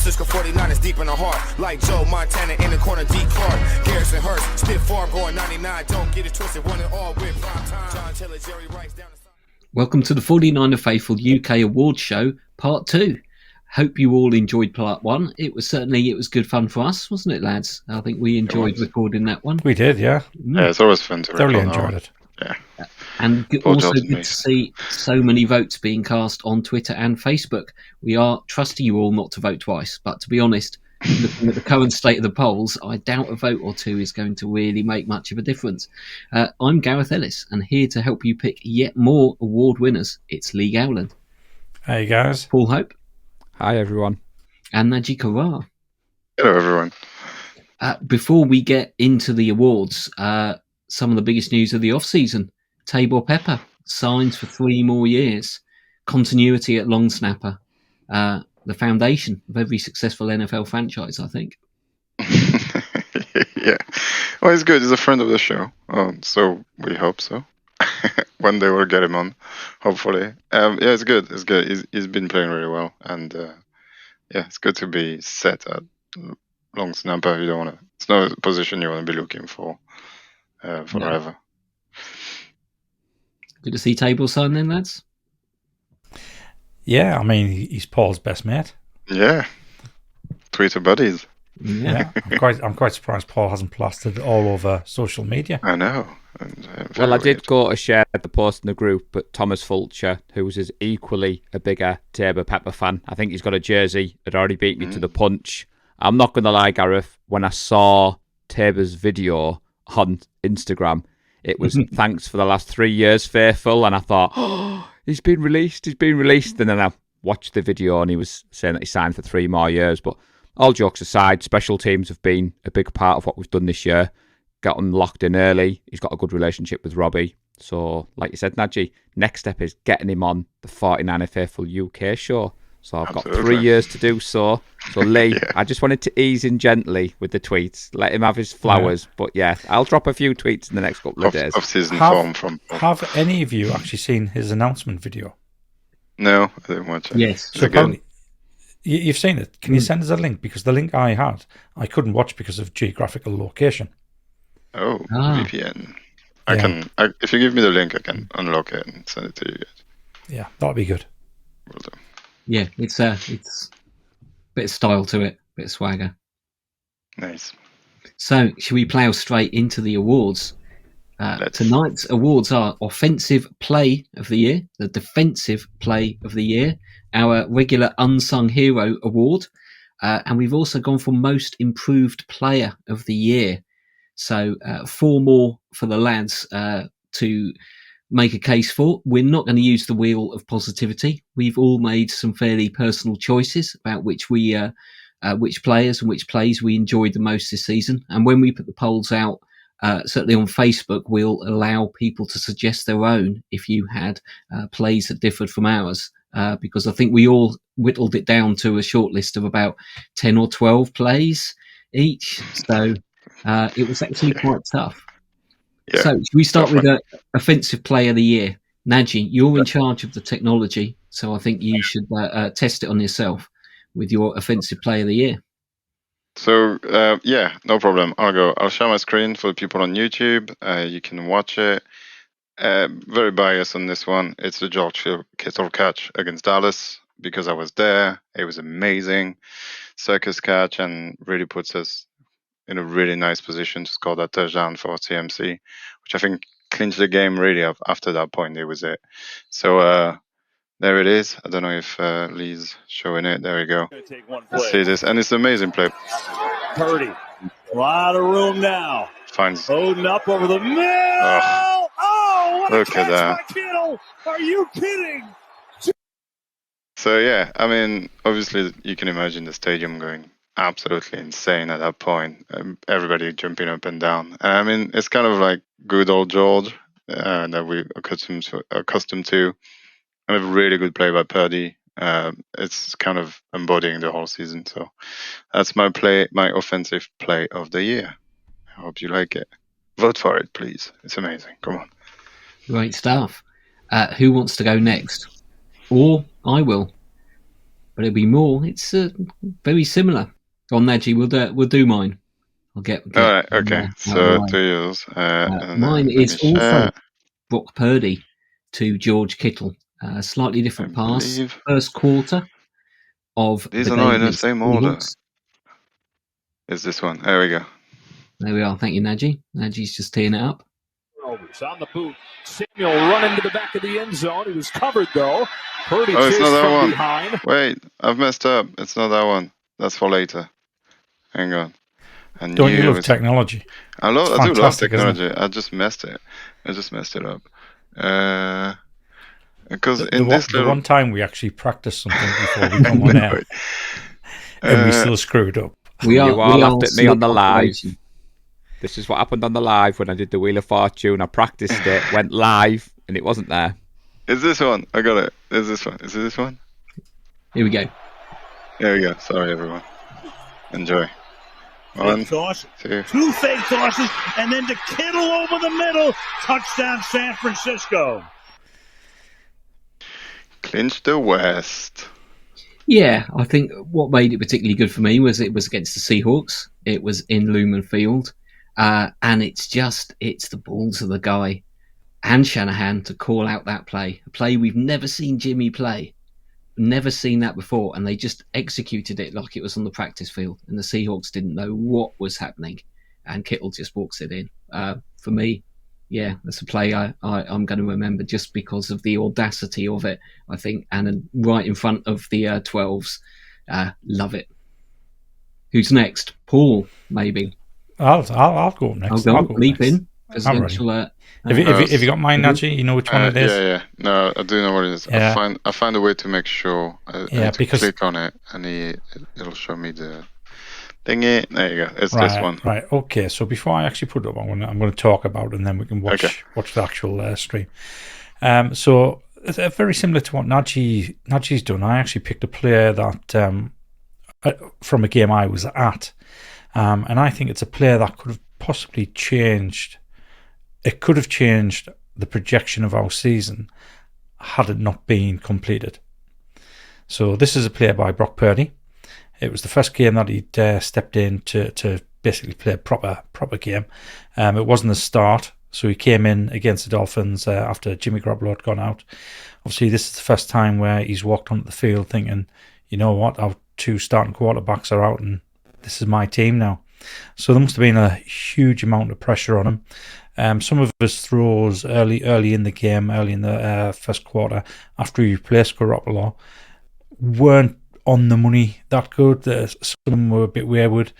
Francisco 49ers deep in the heart. Like Joe Montana in the corner, D. Clark. Garrison Hurst, stiff farm going 99. Don't get it twisted, one and all with prime time. John Taylor, Jerry Rice down the side. Welcome to the 49er Faithful UK Awards Show, Part 2. Hope you all enjoyed Part 1. It was good fun for us, wasn't it, lads? I think we enjoyed recording that one. We did, yeah. Yeah, it's always fun to record. Thoroughly enjoyed it. Yeah. And also good to see so many votes being cast on Twitter and Facebook. We are trusting you all not to vote twice, but to be honest, looking at the current state of the polls, I doubt a vote or two is going to really make much of a difference. I'm Gareth Ellis, and here to help you pick yet more award winners, it's Lee Gowland. Hey, guys. Paul Hope. Hi, everyone. And Najee Karar. Hello, everyone. Before we get into the awards, some of the biggest news of the off-season. Tabor Pepper signs for 3 more years. Continuity at long snapper. The foundation of every successful NFL franchise, I think. Yeah. Well, he's good. He's a friend of the show. So we hope so. One day we'll get him on, hopefully. Yeah, it's good. It's good. He's been playing really well. And yeah, it's good to be set at long snapper. You don't want to. It's not a position you want to be looking for forever. No. Good to see Tabor sign then, lads. Yeah, I mean, he's Paul's best mate. Yeah. Twitter buddies. Yeah. I'm quite surprised Paul hasn't plastered all over social media. I know. Well, I did go to share the post in the group, but Thomas Fulcher, who was equally a bigger Tabor Pepper fan, I think he's got a jersey, had already beat me to the punch. I'm not going to lie, Gareth, when I saw Tabor's video on Instagram, it was thanks for the last 3 years, faithful, and I thought, oh, he's been released, and then I watched the video and he was saying that he signed for 3 more years. But all jokes aside, special teams have been a big part of what we've done this year. Got him locked in early. He's got a good relationship with Robbie. So, like you said, Najee, next step is getting him on the 49er Faithful UK show. So I've got 3 years to do so. So Lee, yeah. I just wanted to ease in gently with the tweets. Let him have his flowers. Yeah. But yeah, I'll drop a few tweets in the next couple of days. Off-season form from... Have any of you actually seen his announcement video? No, I didn't watch it. Yes. So apparently, you've seen it. Can you send us a link? Because the link I had, I couldn't watch because of geographical location. Oh, VPN. I can. If you give me the link, I can unlock it and send it to you guys. Yeah, that'd be good. Well done. Yeah, it's a bit of style to it, a bit of swagger. Nice. So, should we plough straight into the awards? Tonight's awards are Offensive Play of the Year, the Defensive Play of the Year, our regular Unsung Hero award, and we've also gone for Most Improved Player of the Year. So 4 more for the lads to make a case for. We're not going to use the wheel of positivity. We've all made some fairly personal choices about which players and which plays we enjoyed the most this season. And when we put the polls out, certainly on Facebook, we'll allow people to suggest their own if you had plays that differed from ours. Because I think we all whittled it down to a short list of about 10 or 12 plays each. So it was actually quite tough. Yeah, so should we start with the Offensive Player of the Year? Najee, you're in charge of the technology, so I think you should test it on yourself with your Offensive Player of the Year. So, yeah, no problem. I'll share my screen for the people on YouTube. You can watch it. Very biased on this one. It's the George Kittle catch against Dallas because I was there. It was amazing. Circus catch and really puts us in a really nice position to score that touchdown for CMC, which I think clinched the game really after that point. It was it. So there it is. I don't know if Lee's showing it. There we go. Let's see this. And it's an amazing play. Purdy. A lot of room now. Finds Odin up over the middle. Oh, look at that. Kittle. Are you kidding? So, yeah, I mean, obviously you can imagine the stadium going absolutely insane at that point. Everybody jumping up and down. I mean, it's kind of like good old George that we're accustomed to. And a really good play by Purdy. It's kind of embodying the whole season. So that's my offensive play of the year. I hope you like it. Vote for it, please. It's amazing. Come on. Great stuff. Who wants to go next? Or I will. but it'll be more. It's very similar. On Nadji, we'll do mine. I'll get All right, okay. So to yours. Mine is also Brock Purdy to George Kittle. Slightly different pass. First quarter of these the are game not in the against same the order. Seahawks. Is this one? There we go. There we are. Thank you, Nadji. Nadji's just teeing it up. On the boot. Samuel running to the back of the end zone. He was covered, though. Purdy it's not that from one. behind. Wait, I've messed up. It's not that one. That's for later. Hang on. Don't you love technology? I do love technology. I just messed it. I just messed it up. Because the one time we actually practiced something before we come on air, and we still screwed up. You all laughed at me on the live. This is what happened on the live when I did the Wheel of Fortune. I practiced it, went live, and it wasn't there. Is this one? I got it. Is this one? Is it this one? Here we go. There we go. Sorry, everyone. Enjoy. One, two fake tosses, and then to Kittle over the middle. Touchdown, San Francisco. Clinch the West. Yeah, I think what made it particularly good for me was it was against the Seahawks. It was in Lumen Field. And it's the balls of the guy and Shanahan to call out that play. A play we've never seen Jimmy play. Never seen that before. And they just executed it like it was on the practice field. And the Seahawks didn't know what was happening. And Kittle just walks it in. For me, yeah, that's a play I'm going to remember just because of the audacity of it, I think. And right in front of the 12s. Love it. Who's next? Paul, maybe. I'll go next. I'll go leap next. In. I'm ready. Have you got mine, Nadji? You know which one it is? Yeah. No, I do know what it is. Yeah. I find a way to make sure. Because click on it and it'll show me the thingy. There you go. It's this one. Right. Okay. So before I actually put it up, I'm going to talk about it, and then we can watch the actual stream. So very similar to what Nadji's done. I actually picked a player that from a game I was at. And I think it's a player that could have possibly changed. It could have changed the projection of our season had it not been completed. So this is a player by Brock Purdy. It was the first game that he'd stepped in to basically play a proper game. It wasn't the start, so he came in against the Dolphins after Jimmy Garoppolo had gone out. Obviously, this is the first time where he's walked onto the field thinking, you know what, our two starting quarterbacks are out and this is my team now. So there must have been a huge amount of pressure on him. Some of his throws early in the game, early in the first quarter, after he replaced Garoppolo, weren't on the money that good. Some of them were a bit wayward,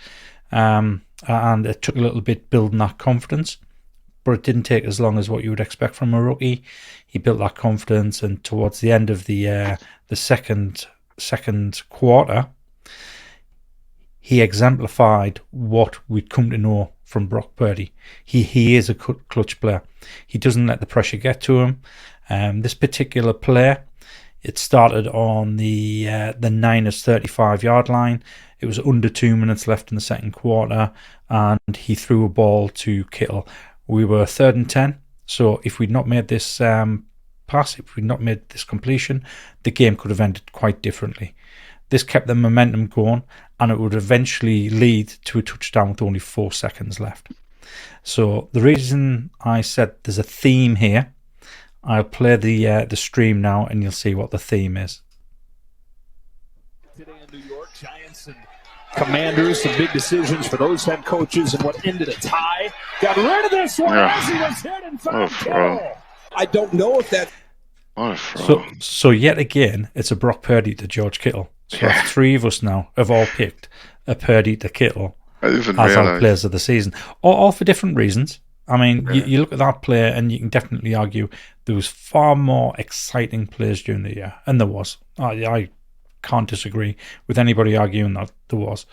and it took a little bit building that confidence. But it didn't take as long as what you would expect from a rookie. He built that confidence, and towards the end of the second quarter, he exemplified what we'd come to know from Brock Purdy. He is a clutch player. He doesn't let the pressure get to him. This particular play, it started on the Niners 35-yard line. It was under 2 minutes left in the second quarter, and he threw a ball to Kittle. We were 3rd and 10, so if we'd not made this pass, if we'd not made this completion, the game could have ended quite differently. This kept the momentum going, and it would eventually lead to a touchdown with only 4 seconds left. So the reason I said there's a theme here, I'll play the stream now, and you'll see what the theme is. Today in New York, Giants and Commanders, some big decisions for those head coaches, and what ended a tie. Got rid of this one as he was hit and found Kittle. I don't know if that. So yet again, it's a Brock Purdy to George Kittle. So 3 of us now have all picked a Purdy to Kittle as our players of the season, all for different reasons. I mean, you look at that player and you can definitely argue there was far more exciting players during the year, and there was. I can't disagree with anybody arguing that there was.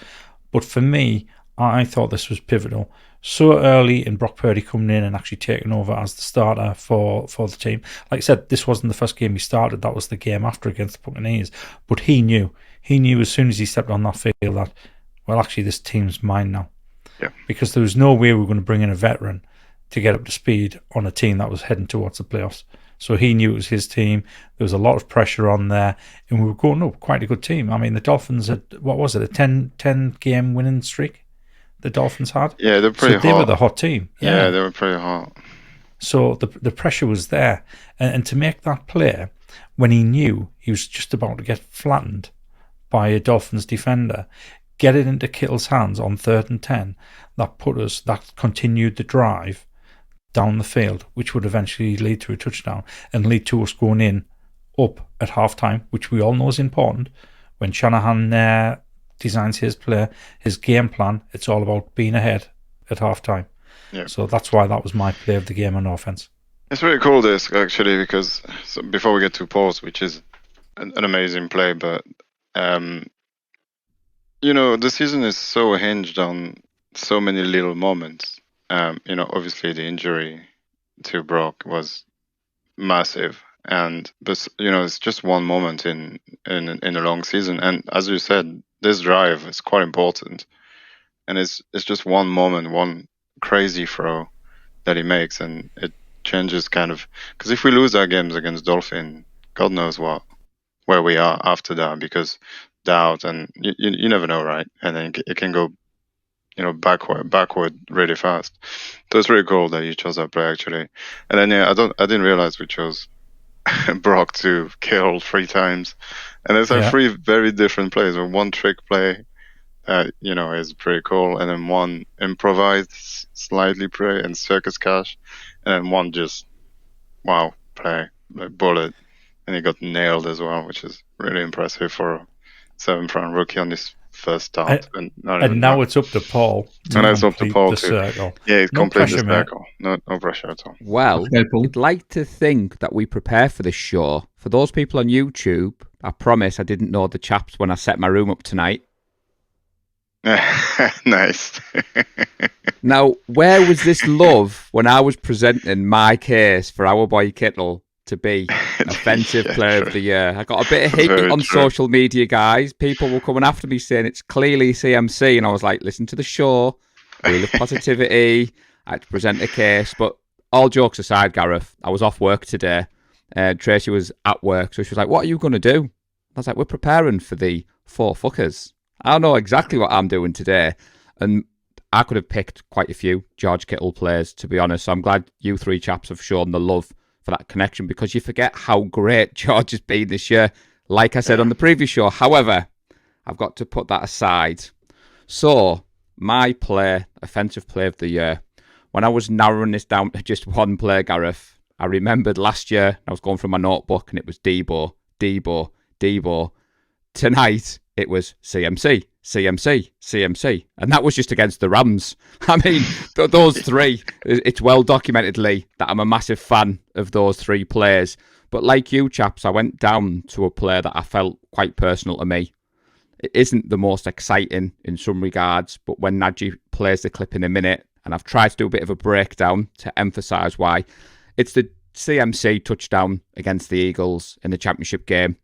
But for me, I thought this was pivotal. So early in Brock Purdy coming in and actually taking over as the starter for the team. Like I said, this wasn't the first game he started. That was the game after against the Buccaneers. But he knew as soon as he stepped on that field that, well, actually this team's mine now. Yeah. Because there was no way we were going to bring in a veteran to get up to speed on a team that was heading towards the playoffs. So he knew it was his team. There was a lot of pressure on there, and we were going up quite a good team. I mean, the Dolphins had, what was it, a 10 game winning streak the Dolphins had? Yeah, they're pretty so hot. They were the hot team. Yeah, they were pretty hot. So the pressure was there. And to make that play, when he knew he was just about to get flattened by a Dolphins defender, get it into Kittle's hands on 3rd and 10, that continued the drive down the field, which would eventually lead to a touchdown and lead to us going in up at halftime, which we all know is important. When Shanahan designs his play, his game plan, it's all about being ahead at halftime. Yeah. So that's why that was my play of the game on offense. It's really cool, this, actually, because before we get to Paul's, which is an amazing play, but the season is so hinged on so many little moments. Obviously the injury to Brock was massive, but it's just one moment in a long season. And as you said, this drive is quite important, and it's just one moment, one crazy throw that he makes, and it changes kind of, because if we lose our games against Dolphin, God knows where we are after that, because doubt, and you never know, right? And then it can go backward really fast. So it's really cool that you chose that play, actually. And then I didn't realize we chose Brock to kill 3 times, and there's 3 very different plays. One trick play is pretty cool, and then one improvised slightly play and circus cash, and then one just play, like bullet, and he got nailed as well, which is really impressive for a 7th-round rookie on his first start. And now it's up to Paul. And it's up to Paul the too. Circle. Yeah, he's completed the pressure, circle. No pressure at all. Well, I'd like to think that we prepare for this show. For those people on YouTube, I promise I didn't know the chaps when I set my room up tonight. Nice. Now, where was this love when I was presenting my case for our boy Kittle to be Offensive Player of the Year? I got a bit of hate on social media, guys. People were coming after me saying it's clearly CMC, and I was like, listen to the show, rule of positivity. I had to present a case, but all jokes aside, Gareth, I was off work today. Tracy was at work, so she was like, what are you going to do? I was like, we're preparing for the 4FUKAs. I don't know exactly what I'm doing today, and I could have picked quite a few George Kittle players, to be honest. So I'm glad you 3 chaps have shown the love for that connection, because you forget how great George has been this year, like I said on the previous show. However, I've got to put that aside. So, my Offensive Player of the Year, when I was narrowing this down to just one player, Gareth, I remembered last year, I was going through my notebook, and it was Debo. Tonight, it was CMC. And that was just against the Rams. I mean, those 3, it's well documentedly that I'm a massive fan of those 3 players. But like you chaps, I went down to a player that I felt quite personal to me. It isn't the most exciting in some regards, but when Najee plays the clip in a minute, and I've tried to do a bit of a breakdown to emphasise why, it's the CMC touchdown against the Eagles in the championship game.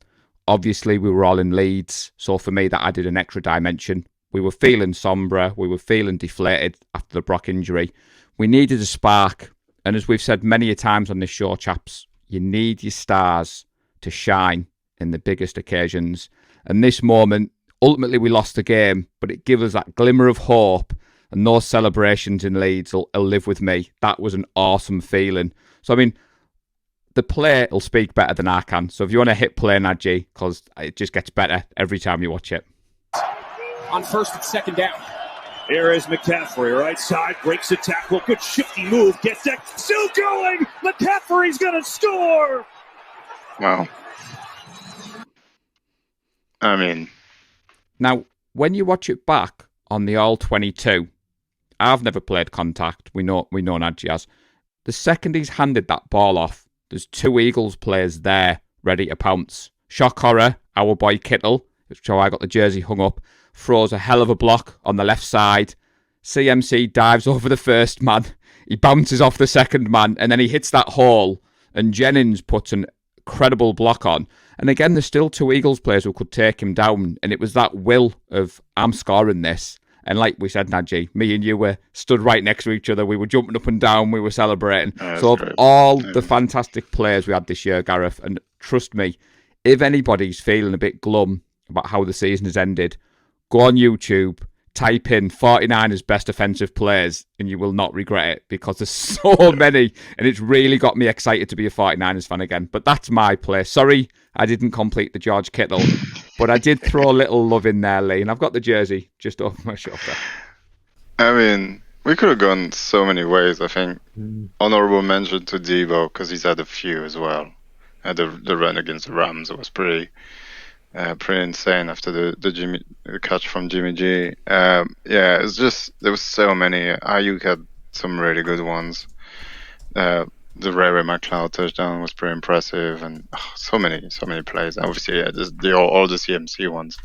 Obviously, we were all in Leeds, so for me, that added an extra dimension. We were feeling sombre, we were feeling deflated after the Brock injury. We needed a spark, and as we've said many a times on this show, chaps, you need your stars to shine in the biggest occasions. And this moment, ultimately we lost the game, but it gave us that glimmer of hope, and those celebrations in Leeds will live with me. That was an awesome feeling. So, I mean, the play will speak better than I can. So if you want to hit play, Najee, because it just gets better every time you watch it. On 1st and 2nd down. Here is McCaffrey, right side, breaks a tackle. Good shifty move, gets that. Still going! McCaffrey's going to score! Wow. I mean... Now, when you watch it back on the All-22, I've never played contact. We know Najee has. The second he's handed that ball off, there's 2 Eagles players there ready to pounce. Shock horror, our boy Kittle, which is how I got the jersey hung up, throws a hell of a block on the left side. CMC dives over the first man. He bounces off the second man, and then he hits that hole, and Jennings puts an incredible block on. And again, there's still 2 Eagles players who could take him down, and it was that will of, I'm scoring this. And like we said, Nadji, me and you were stood right next to each other. We were jumping up and down. We were celebrating. So of all the fantastic players we had this year, Gareth, and trust me, if anybody's feeling a bit glum about how the season has ended, go on YouTube, type in 49ers best offensive players, and you will not regret it, because there's so many, and it's really got me excited to be a 49ers fan again. But that's my play. Sorry, I didn't complete the George Kittle, but I did throw a little love in there, Lee, and I've got the jersey just over my shoulder. I mean, we could have gone so many ways, I think. Honorable mention to Debo, because he's had a few as well. The run against the Rams was pretty insane after the catch from Jimmy G. It's just, there was so many. Ayuk had some really good ones. The Ray McLeod touchdown was pretty impressive, and so many plays. Obviously, all the CMC ones.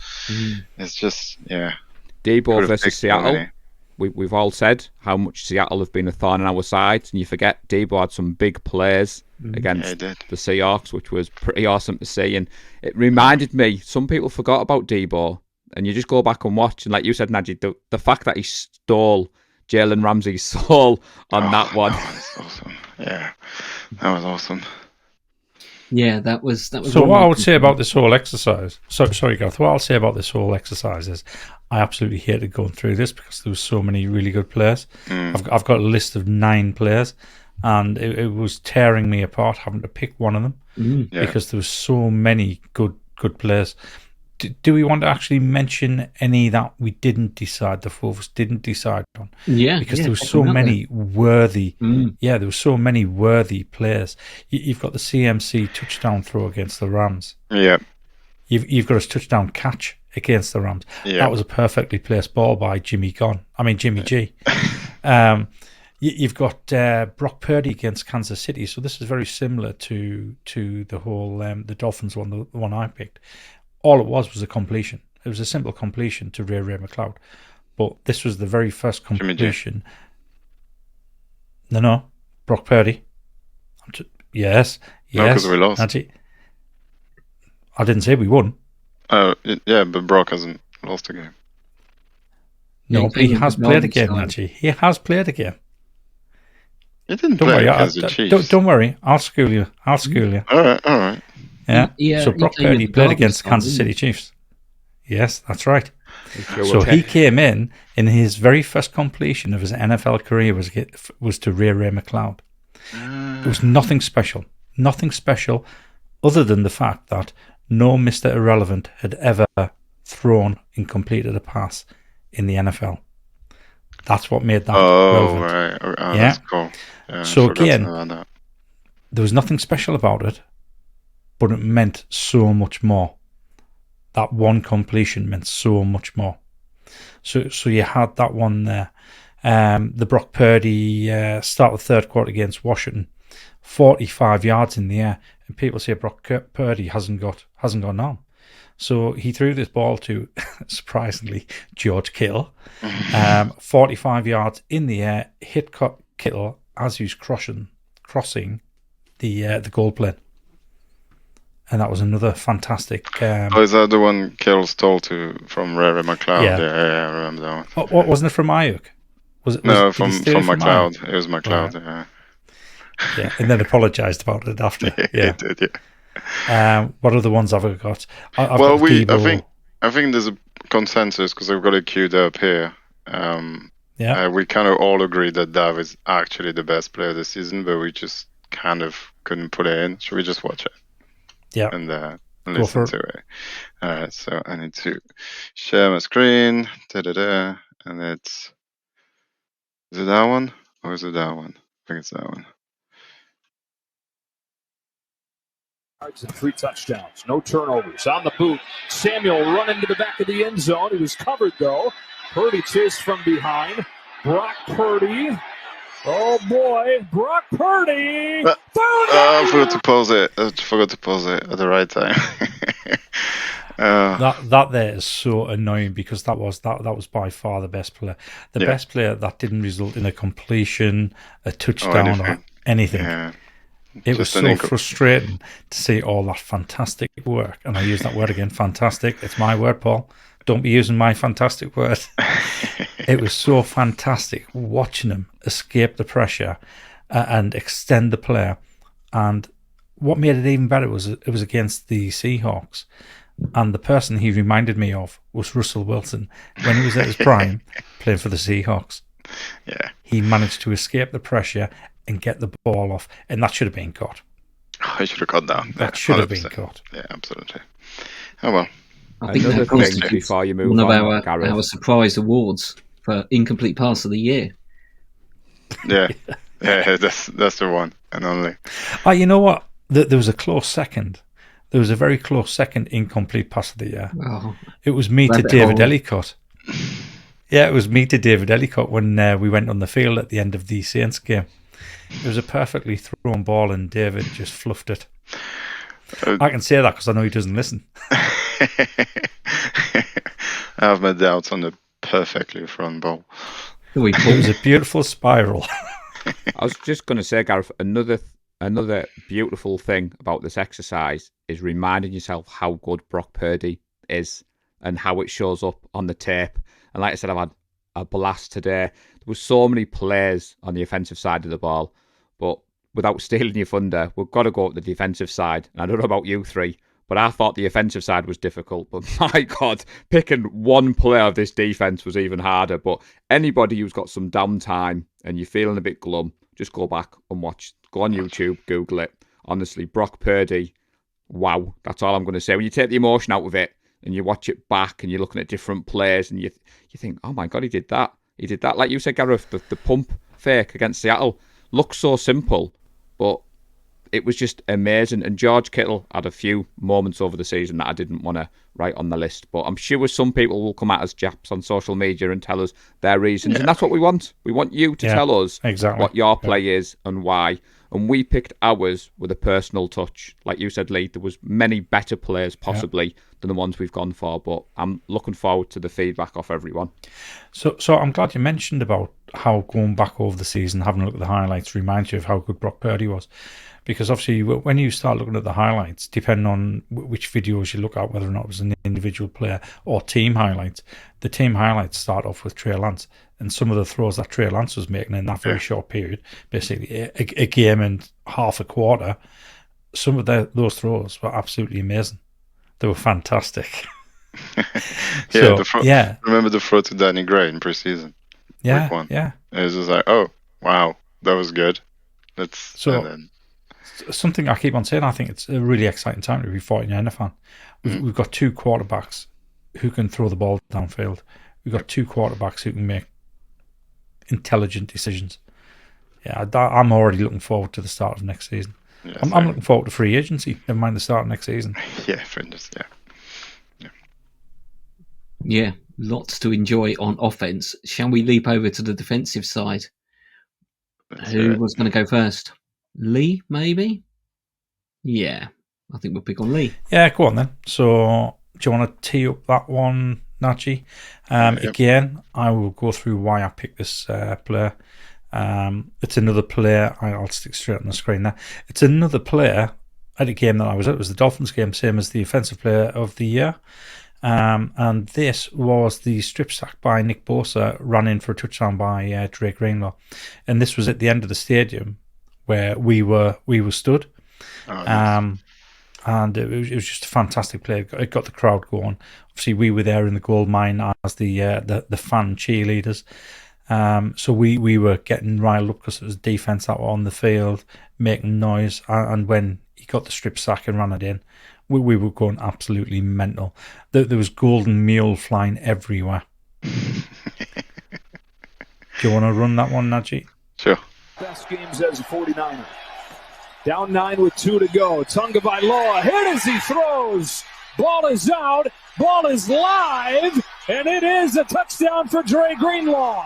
It's just, Debo versus Seattle. We've all said how much Seattle have been a thorn in our sides, and you forget Debo had some big plays against the Seahawks, which was pretty awesome to see. And it reminded me, some people forgot about Debo, and you just go back and watch, and like you said, Najee, the fact that he stole Jalen Ramsey's soul on that one. That was awesome. Yeah, that was awesome. Yeah, that was. So what I would say about this whole exercise, sorry, Gareth. What I'll say about this whole exercise is, I absolutely hated going through this because there was so many really good players. I've got a list of 9 players, and it was tearing me apart having to pick one of them because there was so many good players. Do we want to actually mention any that we didn't decide, the 4 of us didn't decide on? Yeah, because there was so many worthy. Yeah, there were so many worthy players. You've got the CMC touchdown throw against the Rams. Yeah, you've got a touchdown catch against the Rams. Yeah. That was a perfectly placed ball by Jimmy G. You've got Brock Purdy against Kansas City. So this is very similar to the whole the Dolphins one, the one I picked. All it was a completion. It was a simple completion to Ray McLeod. But this was the very first completion. No, Brock Purdy. Yes. No, because we lost. Actually, I didn't say we won. Yeah, but Brock hasn't lost a game. No, but he has played a game, actually. He has played a game. He didn't play against the Chiefs. Don't worry, I'll school you. All right. Yeah. So Brock Purdy played against the Kansas City Chiefs. Yes, that's right. So he came in his very first completion of his NFL career was to Ray McLeod. It was nothing special other than the fact that no Mr. Irrelevant had ever thrown and completed a pass in the NFL. That's what made that relevant. Right. That's cool. Yeah, so again, there was nothing special about it, but it meant so much more. That one completion meant so much more. So you had that one there. The Brock Purdy start of the third quarter against Washington, 45 yards in the air, and people say Brock Purdy hasn't gone on. So he threw this ball to, surprisingly, George Kittle, 45 yards in the air, hit Kittle as he was crossing the goal plane. And that was another fantastic... is that the one Kittle stole from Ray McLeod? Yeah, I remember that one. What wasn't it from Ayuk? No, from McLeod. It was McLeod, Yeah, and then apologised about it after. Yeah, he did, yeah. What other ones have I got? I think there's a consensus because I've got it queued up here. We kind of all agree that Dav is actually the best player this season, but we just kind of couldn't put it in. Should we just watch it? Yeah. And listen to it. All right, so I need to share my screen. And is it that one or is it that one? I think it's that one. And 3 touchdowns, no turnovers. On the boot, Samuel running to the back of the end zone. He was covered, though. Purdy chased from behind. Brock Purdy. Oh, boy. Brock Purdy. I forgot to pause it. at the right time. That there is so annoying because that was by far the best player. The best player that didn't result in a completion, a touchdown, or anything. Yeah. It was so frustrating to see all that fantastic work. And I use that word again, fantastic. It's my word, Paul. Don't be using my fantastic word. It was so fantastic watching him escape the pressure and extend the player. And what made it even better was it was against the Seahawks. And the person he reminded me of was Russell Wilson when he was at his prime playing for the Seahawks. Yeah. He managed to escape the pressure and get the ball off, and that should have been caught. I should have cut down. That should have been caught. Yeah, absolutely. Oh well. I think Another that thing constitutes before you move one of on, Gareth. our surprise awards for incomplete pass of the year. Yeah, yeah, that's the one and only. You know what? There was a close second. There was a very close second incomplete pass of the year. Oh, It was me to David Ellicott. Yeah, it was me to David Ellicott when we went on the field at the end of the Saints game. It was a perfectly thrown ball and David just fluffed it. I can say that because I know he doesn't listen. I have my doubts on the perfectly thrown ball. It was a beautiful spiral. I was just going to say, Gareth, another beautiful thing about this exercise is reminding yourself how good Brock Purdy is and how it shows up on the tape. And like I said, I've had a blast today. There were so many players on the offensive side of the ball, but without stealing your thunder, we've got to go up the defensive side. And I don't know about you three, but I thought the offensive side was difficult. But my God, picking one player of this defense was even harder. But anybody who's got some downtime and you're feeling a bit glum, just go back and watch. Go on YouTube, Google it. Honestly, Brock Purdy, wow. That's all I'm going to say. When you take the emotion out of it and you watch it back and you're looking at different players and you think, oh my God, he did that. He did that. Like you said, Gareth, the pump fake against Seattle looks so simple, but it was just amazing. And George Kittle had a few moments over the season that I didn't want to write on the list. But I'm sure some people will come at us Japs on social media and tell us their reasons. Yeah. And that's what we want. We want you to tell us what your play is and why. And we picked ours with a personal touch. Like you said, Lee, there was many better players possibly than the ones we've gone for. But I'm looking forward to the feedback off everyone. So I'm glad you mentioned about how going back over the season, having a look at the highlights, reminds you of how good Brock Purdy was. Because obviously when you start looking at the highlights, depending on which videos you look at, whether or not it was an individual player or team highlights, the team highlights start off with Trey Lance. And some of the throws that Trey Lance was making in that very short period, basically a game and half a quarter, some of those throws were absolutely amazing. They were fantastic. Remember the throw to Danny Gray in preseason? Yeah, one. Yeah. It was just like, oh, wow, that was good. Something I keep on saying, I think it's a really exciting time to be a 49er fan. We've got two quarterbacks who can throw the ball downfield. We've got two quarterbacks who can make intelligent decisions. Yeah, I'm already looking forward to the start of next season. Yeah, I'm looking forward to free agency, never mind the start of next season. Yeah, friends, Yeah, lots to enjoy on offense. Shall we leap over to the defensive side? Who was going to go first? Lee, maybe? Yeah, I think we'll pick on Lee. Yeah, go on then. So, do you want to tee up that one, Nachi? Again, I will go through why I picked this player. It's another player. I'll stick straight on the screen there. It's another player at a game that I was at. It was the Dolphins game, same as the offensive player of the year. And this was the strip sack by Nick Bosa, run in for a touchdown by Drake Greenlaw. And this was at the end of the stadium where we were stood. Nice. And it was just a fantastic play. It got the crowd going. Obviously, we were there in the gold mine as the fan cheerleaders. So we were getting riled up because it was defense that were on the field making noise. And when he got the strip sack and ran it in, we were going absolutely mental. There was golden meal flying everywhere. Do you want to run that one, Najee? Sure. Best games as a 49er. Down 9 with 2 to go. Tagovailoa hit as he throws. Ball is out. Ball is live. And it is a touchdown for Dre Greenlaw.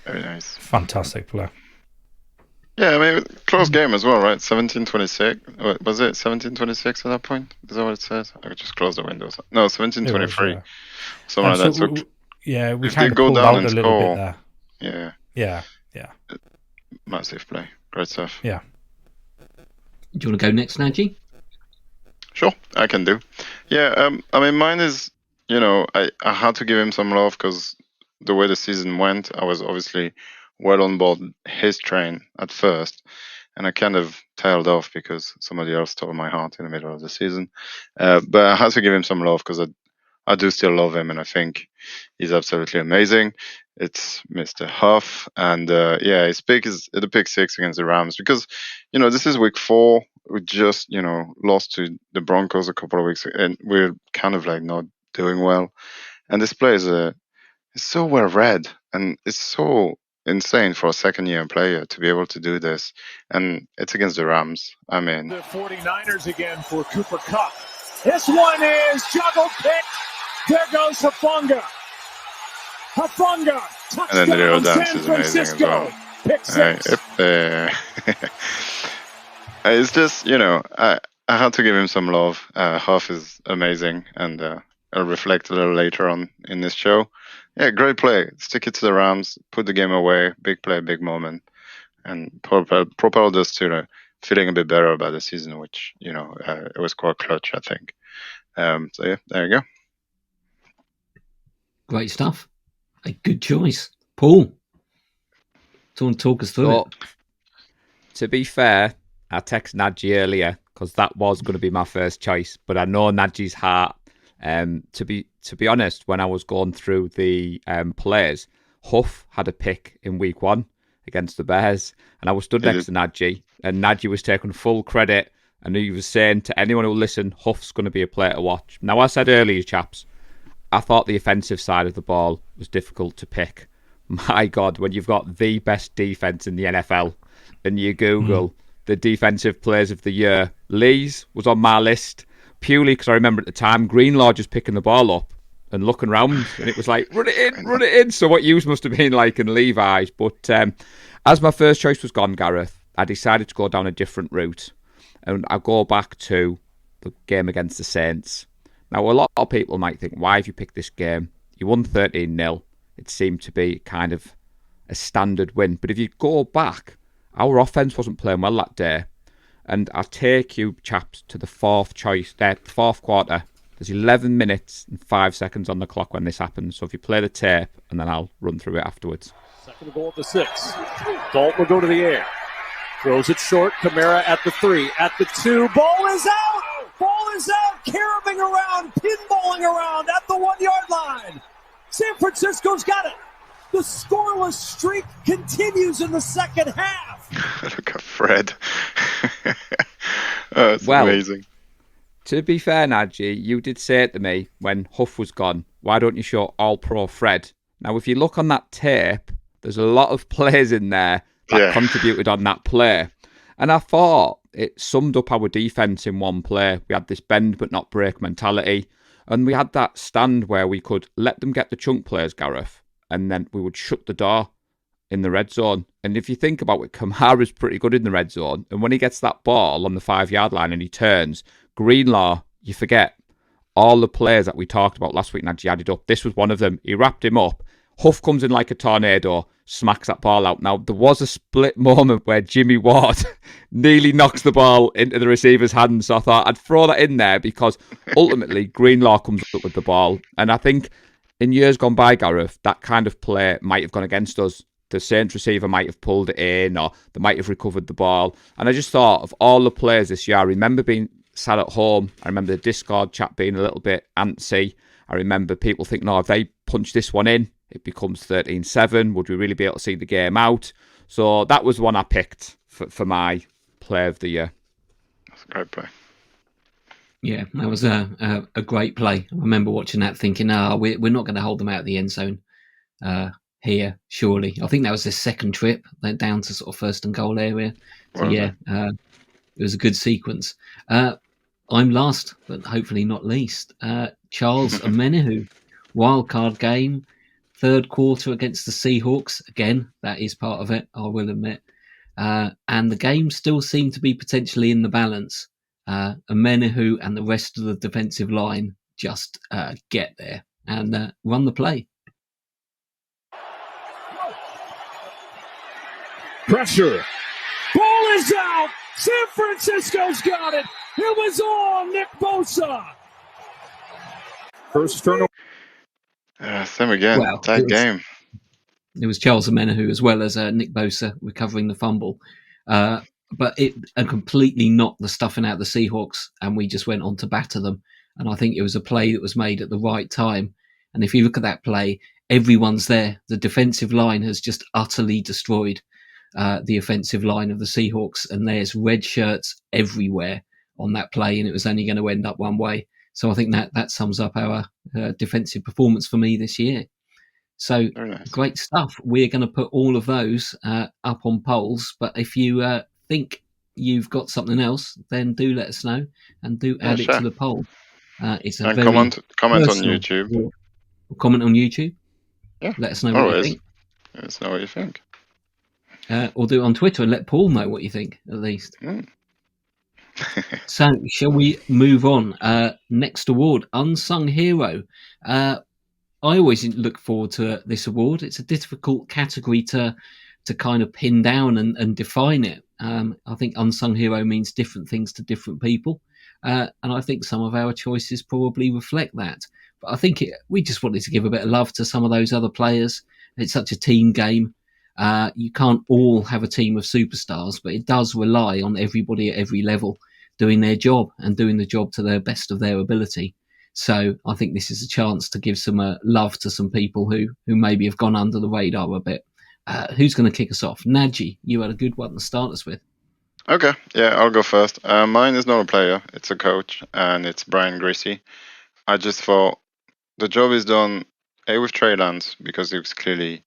Very nice. Fantastic play. Yeah, I mean, close game as well, right? 17-26. Was it 17-26 at that point? Is that what it says? I could just close the windows. No, 17-23. Something like that. So we kind of pulled out a little bit there. Yeah. Massive play. Great stuff. Yeah. Do you want to go next, Najee? Sure, I can do. Yeah, I mean, mine is, I had to give him some love because the way the season went, I was obviously well on board his train at first, and I kind of tailed off because somebody else stole my heart in the middle of the season. But I had to give him some love because I do still love him, and I think he's absolutely amazing. It's Mr. Huff, and his pick is the pick 6 against the Rams because, this is week 4. We just, lost to the Broncos a couple of weeks ago, and we're kind of like not doing well. And this player is so well read, and it's so insane for a second-year player to be able to do this. And it's against the Rams. I mean, the 49ers again for Cooper Kupp. This one is juggle pick. There goes Hafunga. Touchdown, and then the little dance San is amazing as well. Pick 6. It's just, I had to give him some love. Huff is amazing, and I'll reflect a little later on in this show. Yeah, great play. Stick it to the Rams, put the game away, big play, big moment, and propelled us to feeling a bit better about the season, which, it was quite clutch, I think. So, yeah, there you go. Great stuff. A good choice. Paul, do you want to talk us through it? To be fair, I texted Nadji earlier because that was going to be my first choice, but I know Nadji's heart. To be honest, when I was going through the players, Huff had a pick in week 1 against the Bears, and I was stood next to Nadji, and Nadji was taking full credit, and he was saying to anyone who will listen, Huff's going to be a player to watch. Now, I said earlier, chaps, I thought the offensive side of the ball was difficult to pick. My God, when you've got the best defense in the NFL and you Google the defensive players of the year, Lee's was on my list purely because I remember at the time Greenlaw just picking the ball up and looking around, and it was like, run it in. So what yous must have been like in Levi's. But as my first choice was gone, Gareth, I decided to go down a different route. And I go back to the game against the Saints. Now, a lot of people might think, why have you picked this game? You won 13-0. It seemed to be kind of a standard win. But if you go back, our offense wasn't playing well that day. And I'll take you, chaps, to the fourth quarter. There's 11 minutes and 5 seconds on the clock when this happens. So if you play the tape, and then I'll run through it afterwards. Second goal at the 6. Dalton will go to the air. Throws it short. Kamara at the 3. At the 2. Ball is out! Ball is out! Carabing around, pinballing around at the 1-yard line. San Francisco's got it. The scoreless streak continues in the second half. Look at Fred. It's amazing. To be fair, Nadji, you did say it to me when Huff was gone, why don't you show All-Pro Fred? Now, if you look on that tape, there's a lot of players in there that contributed on that play. And I thought it summed up our defence in one play. We had this bend but not break mentality. And we had that stand where we could let them get the chunk plays, Gareth, and then we would shut the door in the red zone. And if you think about it, Kamara's pretty good in the red zone. And when he gets that ball on the 5-yard line and he turns, Greenlaw, you forget, all the players that we talked about last week, Nadji added up. This was one of them. He wrapped him up. Huff comes in like a tornado, smacks that ball out. Now, there was a split moment where Jimmy Ward nearly knocks the ball into the receiver's hands. So I thought I'd throw that in there because ultimately Greenlaw comes up with the ball. And I think in years gone by, Gareth, that kind of play might have gone against us. The Saints receiver might have pulled it in or they might have recovered the ball. And I just thought of all the players this year, I remember being sat at home. I remember the Discord chat being a little bit antsy. I remember people thinking, no, if they punch this one in, it becomes 13-7. Would we really be able to see the game out? So that was one I picked for my play of the year. That's a great play. Yeah, that was a great play. I remember watching that thinking, we're not going to hold them out of the end zone here, surely. I think that was their second trip down to sort of first and goal area. So it was a good sequence. I'm last, but hopefully not least. Charles Omenihu, wildcard game, third quarter against the Seahawks. Again, that is part of it, I will admit. And the game still seemed to be potentially in the balance. Omenihu and the rest of the defensive line just get there and run the play. Pressure. Ball is out. San Francisco's got it. It was all Nick Bosa. First turnover. Same again. Well, Tight game. It was Charles Amenahu as well as Nick Bosa recovering the fumble. But it completely knocked the stuffing out of the Seahawks, and we just went on to batter them. And I think it was a play that was made at the right time. And if you look at that play, everyone's there. The defensive line has just utterly destroyed the offensive line of the Seahawks, and there's red shirts everywhere on that play, and it was only going to end up one way. So I think that sums up our defensive performance for me this year. So nice. Great stuff. We're going to put all of those up on polls, but if you think you've got something else, then do let us know and do add it to the poll. It's a and very comment on personal YouTube. award. Comment on YouTube. Yeah, let us know what you think. Let us know what you think. Or do it on Twitter and let Paul know what you think, at least. So, shall we move on? Next award, Unsung Hero. I always look forward to this award. It's a difficult category to kind of pin down and define it. I think Unsung Hero means different things to different people. And I think some of our choices probably reflect that. But I think we just wanted to give a bit of love to some of those other players. It's such a team game. You can't all have a team of superstars, but it does rely on everybody at every level doing their job and doing the job to the best of their ability. So I think this is a chance to give some love to some people who maybe have gone under the radar a bit. Who's going to kick us off? Nadji, you had a good one to start us with. Okay, yeah, I'll go first. Mine is not a player, it's a coach, and it's Brian Greasy. I just thought the job is done with Trey Lance because he was clearly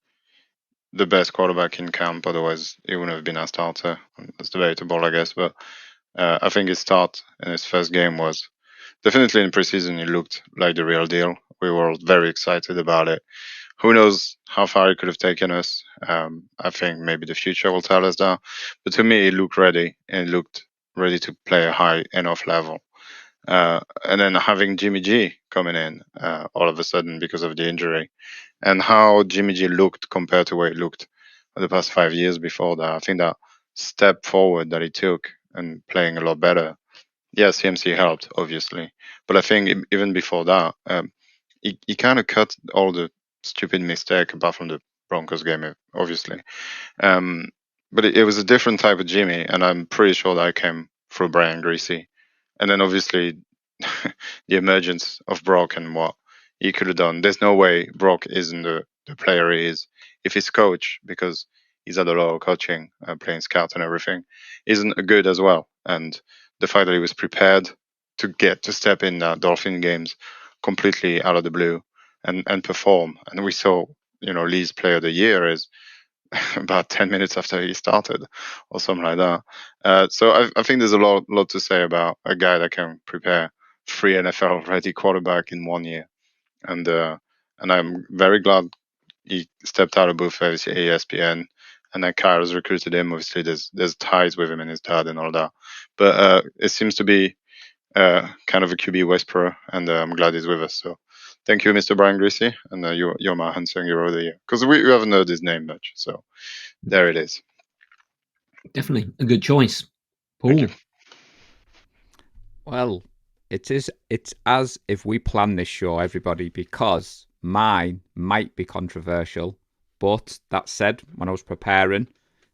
the best quarterback in camp. Otherwise, he wouldn't have been a starter. That's debatable, I guess. But I think his start in his first game was definitely in preseason. He looked like the real deal. We were all very excited about it. Who knows how far it could have taken us? I think maybe the future will tell us that. But to me, he looked ready and looked ready to play a high enough level. And then having Jimmy G coming in all of a sudden because of the injury, and how Jimmy G looked compared to where he looked the past 5 years before that. I think that step forward that he took and playing a lot better. Yes, CMC helped, obviously. But I think even before that, he kind of cut all the stupid mistake apart from the Broncos game, obviously. But it was a different type of Jimmy, and I'm pretty sure that came through Brian Greasy. And then obviously the emergence of Brock and what he could have done. There's no way Brock isn't the player he is if his coach, because he's had a lot of coaching, playing scout and everything, isn't good as well. And the fact that he was prepared to get to step in Dolphin games completely out of the blue and perform. And we saw, Lee's player of the year is about 10 minutes after he started or something like that. So I think there's a lot to say about a guy that can prepare 3 NFL ready quarterback in 1 year. And I'm very glad he stepped out of both ESPN and then Kyle's recruited him. Obviously there's ties with him and his dad and all that. But it seems to be kind of a QB whisperer, and I'm glad he's with us. So thank you, Mr. Brian Greasy, and you're my Unsung Hero of the year, because we haven't heard his name much. So there it is. Definitely a good choice, Paul. Well, it's as if we planned this show, everybody, because mine might be controversial. But that said, when I was preparing,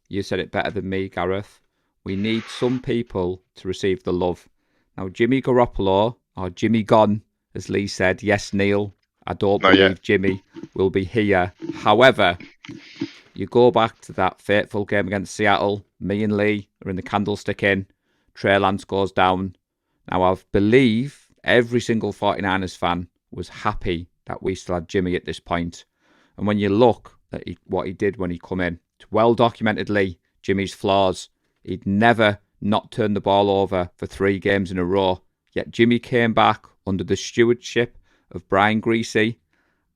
you said it better than me, Gareth. We need some people to receive the love. Now, Jimmy Garoppolo, or Jimmy Gone, as Lee said, yes, Neil, I don't believe Jimmy will be here. However, you go back to that fateful game against Seattle, me and Lee are in the candlestick in, Trey Lance goes down. Now, I believe every single 49ers fan was happy that we still had Jimmy at this point. And when you look at what he did when he come in, it's well documentedly Jimmy's flaws. He'd never not turned the ball over for 3 games in a row. Yet Jimmy came back under the stewardship of Brian Greasy.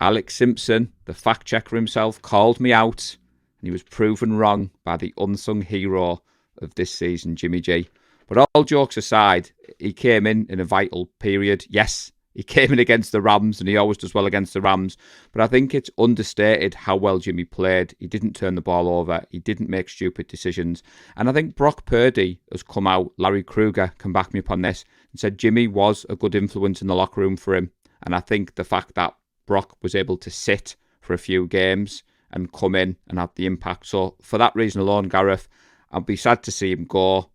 Alex Simpson, the fact checker himself, called me out, and he was proven wrong by the unsung hero of this season, Jimmy G. But all jokes aside, he came in a vital period. Yes, He came in against the Rams, and he always does well against the Rams. But I think it's understated how well Jimmy played. He didn't turn the ball over. He didn't make stupid decisions. And I think Brock Purdy has come out, Larry Kruger can back me up on this, and said Jimmy was a good influence in the locker room for him. And I think the fact that Brock was able to sit for a few games and come in and have the impact. So for that reason alone, Gareth, I'll be sad to see him go.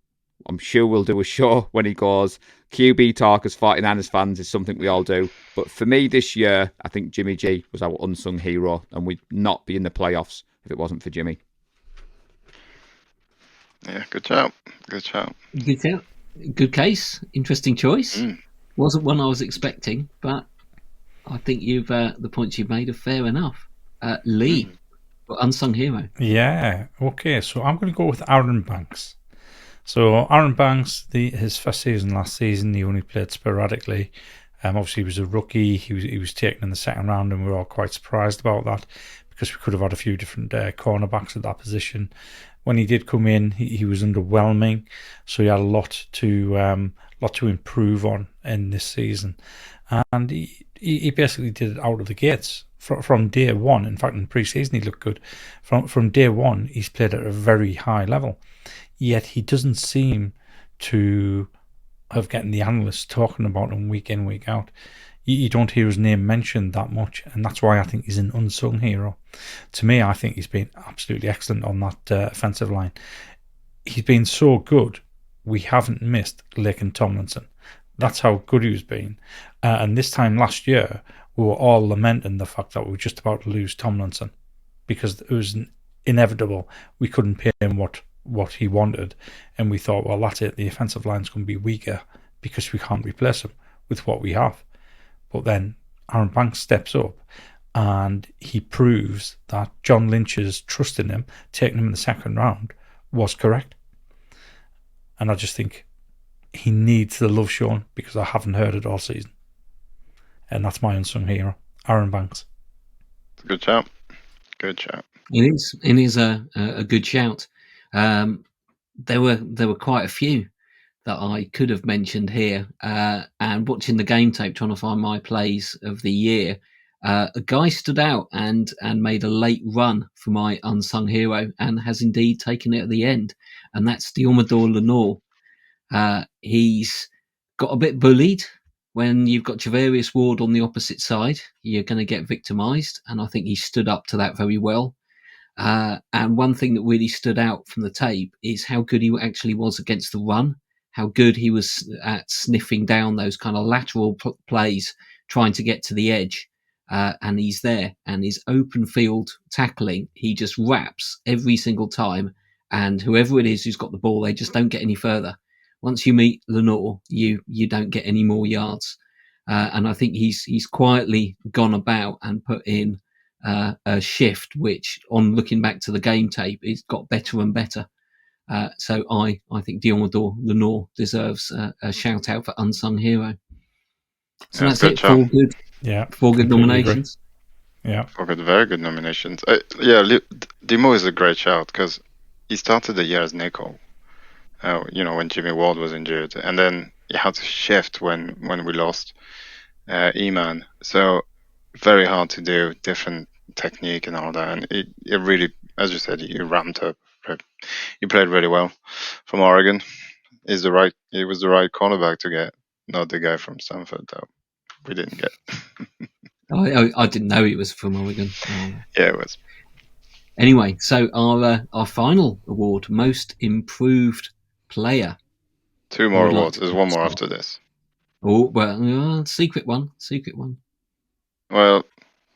I'm sure we'll do a show when he goes. QB talk as 49ers fans is something we all do. But for me this year, I think Jimmy G was our unsung hero, and we'd not be in the playoffs if it wasn't for Jimmy. Yeah, good shout. Good shout. Good shout. Good case. Interesting choice. Wasn't one I was expecting, but I think you've the points you've made are fair enough. Lee, unsung hero. Yeah. Okay. So I'm going to go with Aaron Banks. So Aaron Banks, his first season last season, he only played sporadically. Obviously, he was a rookie. He was taken in the second round, and we were all quite surprised about that because we could have had a few different cornerbacks at that position. When he did come in, he was underwhelming, so he had a lot to improve on in this season, and he basically did it out of the gates from day one. In fact, in pre-season, he looked good. From day one, he's played at a very high level. Yet he doesn't seem to have gotten the analysts talking about him week in, week out. You don't hear his name mentioned that much, and that's why I think he's an unsung hero. To me, I think he's been absolutely excellent on that offensive line. He's been so good, we haven't missed Laken Tomlinson. That's how good he's been. And this time last year, we were all lamenting the fact that we were just about to lose Tomlinson because it was inevitable. We couldn't pay him what he wanted, and we thought, well, that's it, the offensive line's going to be weaker because we can't replace him with what we have. But then Aaron Banks steps up and he proves that John Lynch's trust in him, taking him in the second round, was correct. And I just think he needs the love shown because I haven't heard it all season. And that's my unsung hero, Aaron Banks. Good shout. Good shout. It is a good shout. There were quite a few that I could have mentioned here. And watching the game tape, trying to find my plays of the year, a guy stood out and made a late run for my unsung hero and has indeed taken it at the end. And that's Diomedor Lenoir. He's got a bit bullied. When you've got Javarius Ward on the opposite side, you're going to get victimised. And I think he stood up to that very well. And one thing that really stood out from the tape is how good he actually was against the run, how good he was at sniffing down those kind of lateral plays, trying to get to the edge. And he's there. And his open field tackling, he just wraps every single time. And whoever it is who's got the ball, they just don't get any further. Once you meet Lenoir, you don't get any more yards. And I think he's quietly gone about and put in a shift, which on looking back to the game tape, it's got better and better. So I think Diomedor Lenoir deserves a shout out for unsung hero. So that's it. Job. Four good nominations. Agree. Yeah, four good, very good nominations. Dimo is a great shout because he started the year as nickel. When Jimmy Ward was injured, and then he had to shift when we lost E-Man. So very hard to do, different technique and all that, and it really, as you said, he ramped up. He played really well from Oregon. He was the right cornerback to get, not the guy from Stanford that we didn't get. I didn't know he was from Oregon. Yeah, it was. Anyway, so our final award, most improved player. Two more awards. There's one more after this. Oh well, secret one. Well,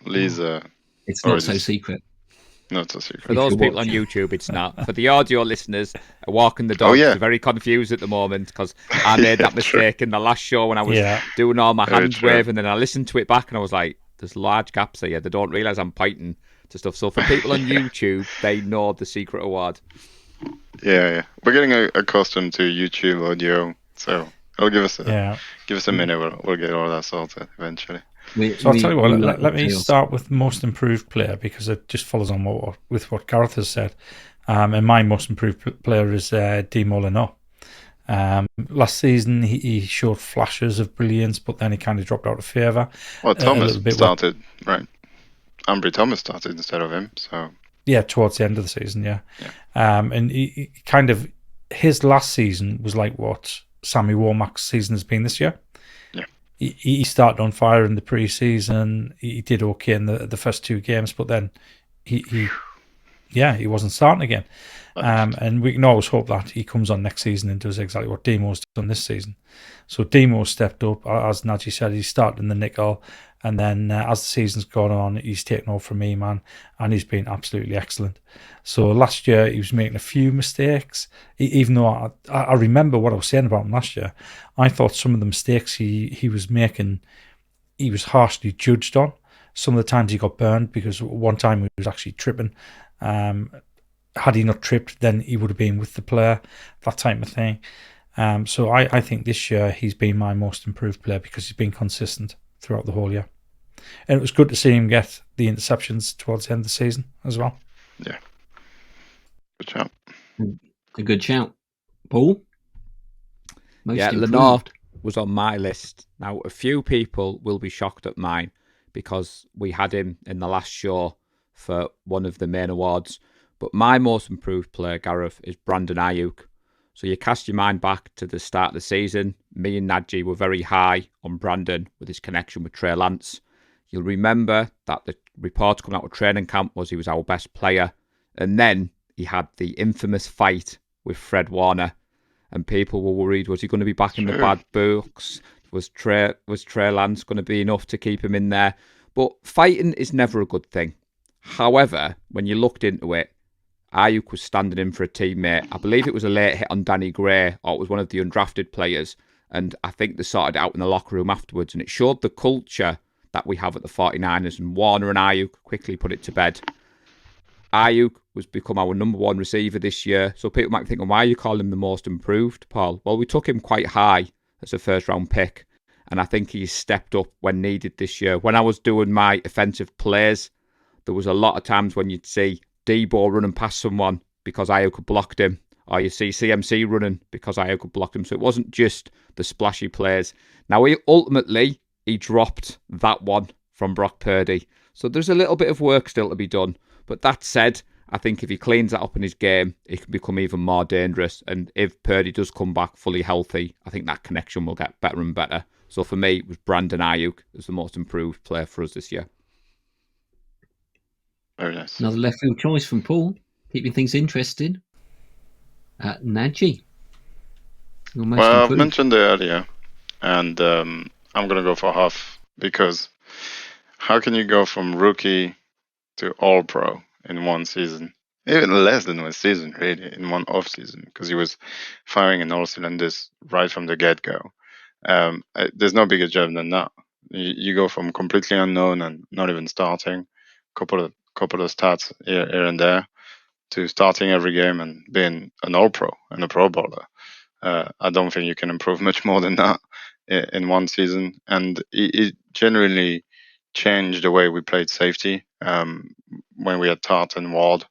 Lisa. It's not so secret. Not so secret. For those people on YouTube, it's not. For the audio listeners, walking the dogs are very confused at the moment because I made that mistake in the last show when I was doing all my hand wave, and then I listened to it back and I was like, "There's large gaps here. They don't realise I'm pointing to stuff." So for people on YouTube, they know the secret award. Yeah. We're getting accustomed to YouTube audio, so it'll give us a minute. We'll get all that sorted eventually. So I'll tell you what, let me start with most improved player because it just follows on with what Gareth has said. And my most improved player is Dimo Lenoir. Last season, he showed flashes of brilliance, but then he kind of dropped out of favour. Well, Thomas started, right? Ambry Thomas started instead of him, so... Yeah, towards the end of the season, yeah. And he kind of... His last season was like what Sammy Womack's season has been this year. Yeah. He started on fire in the pre-season. He did okay in the first 2 games, but then he wasn't starting again. And we can always hope that he comes on next season and does exactly what Demo's done this season. So Demo stepped up, as Nadji said. He started in the nickel, and then as the season's gone on, he's taken over from E-Man, and he's been absolutely excellent. So last year he was making a few mistakes, even though I remember what I was saying about him last year. I thought some of the mistakes he was making, he was harshly judged on. Some of the times he got burned because one time he was actually tripping. Had he not tripped, then he would have been with the player, that type of thing. So I think this year he's been my most improved player because he's been consistent throughout the whole year. And it was good to see him get the interceptions towards the end of the season as well. Yeah. Good shout. A good shout. Paul? Lenore was on my list. Now, a few people will be shocked at mine because we had him in the last show for one of the main awards. But my most improved player, Gareth, is Brandon Ayuk. So you cast your mind back to the start of the season. Me and Nadji were very high on Brandon with his connection with Trey Lance. You'll remember that the reports coming out of training camp was he was our best player. And then he had the infamous fight with Fred Warner. And people were worried, was he going to be back in the bad books? Was Trey Lance going to be enough to keep him in there? But fighting is never a good thing. However, when you looked into it, Ayuk was standing in for a teammate. I believe it was a late hit on Danny Gray, or it was one of the undrafted players. And I think they sorted it out in the locker room afterwards. And it showed the culture that we have at the 49ers. And Warner and Ayuk quickly put it to bed. Ayuk was become our number 1 receiver this year. So people might be thinking, why are you calling him the most improved, Paul? Well, we took him quite high as a first-round pick. And I think he's stepped up when needed this year. When I was doing my offensive plays, there was a lot of times when you'd see Debo running past someone because Ayuk had blocked him, or you see CMC running because Ayuk had blocked him. So it wasn't just the splashy plays. Now, he dropped that one from Brock Purdy. So there's a little bit of work still to be done. But that said, I think if he cleans that up in his game, it can become even more dangerous. And if Purdy does come back fully healthy, I think that connection will get better and better. So for me, it was Brandon Ayuk as the most improved player for us this year. Very nice. Another left field choice from Paul, keeping things interesting. Nadji. Well, I've mentioned it earlier, and I'm going to go for Huff, because how can you go from rookie to all-pro in one season? Even less than 1 season, really, in one off-season, because he was firing in all cylinders right from the get-go. There's no bigger job than that. You go from completely unknown and not even starting, couple of stats here and there, to starting every game and being an all-pro and a pro bowler. I don't think you can improve much more than that in one season. And it generally changed the way we played safety. When we had Tart and Ward,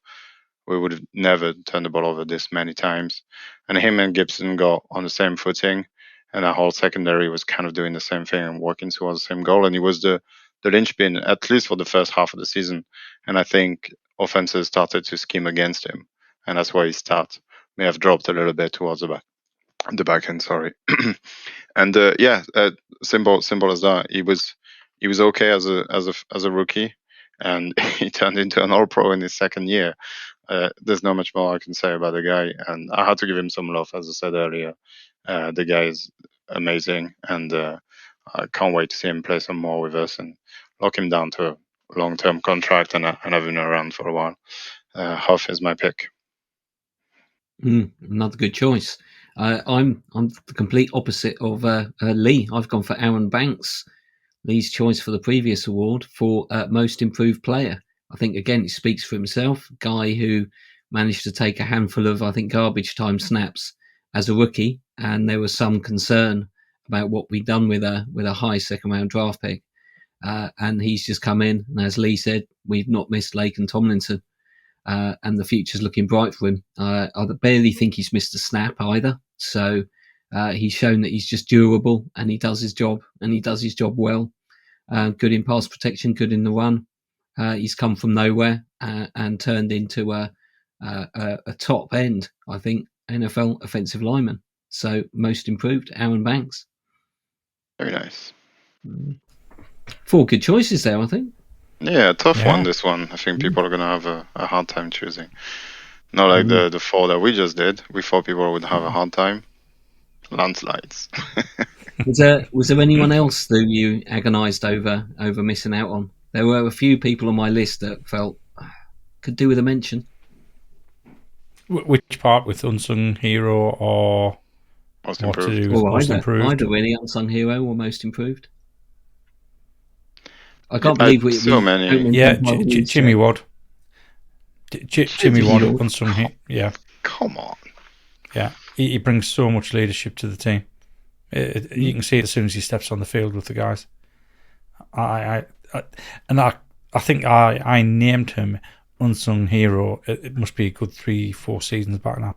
we would have never turned the ball over this many times. And him and Gibson got on the same footing, and our whole secondary was kind of doing the same thing and working towards the same goal. And he was the linchpin, at least for the first half of the season. And I think offenses started to scheme against him, and that's why his stat may have dropped a little bit towards the back end. Sorry. And simple as that. He was okay as a rookie, and he turned into an all-pro in his second year. There's not much more I can say about the guy, and I had to give him some love, as I said earlier. The guy is amazing, and I can't wait to see him play some more with us and lock him down to a long-term contract and have him around for a while. Huff is my pick. Another good choice. I'm the complete opposite of Lee. I've gone for Aaron Banks, Lee's choice for the previous award for most improved player. I think, again, it speaks for himself. Guy who managed to take a handful of, I think, garbage time snaps as a rookie, and there was some concern about what we'd done with a high second round draft pick. And he's just come in, and as Lee said, we've not missed Laken Tomlinson, and the future's looking bright for him. I barely think he's missed a snap either. So He's shown that he's just durable and he does his job well. Good in pass protection, good in the run. He's come from nowhere and turned into a top end, I think, NFL offensive lineman. So most improved, Aaron Banks. Very nice. 4 good choices there, I think. Yeah, tough one, this one. I think people are going to have a hard time choosing. Not like the 4 that we just did. We thought people would have a hard time. Landslides. Was there anyone else that you agonised over missing out on? There were a few people on my list that felt could do with a mention. Which part, with Unsung Hero or Most what improved? to do with Most Improved? Either really, Unsung Hero or Most Improved. I can't believe we so many. Yeah, Jimmy Watt. Jimmy Watt, Unsung Hero. Yeah. Come on. Yeah, he brings so much leadership to the team. You can see it as soon as he steps on the field with the guys. I think I named him Unsung Hero. It must be a good 3-4 seasons back now,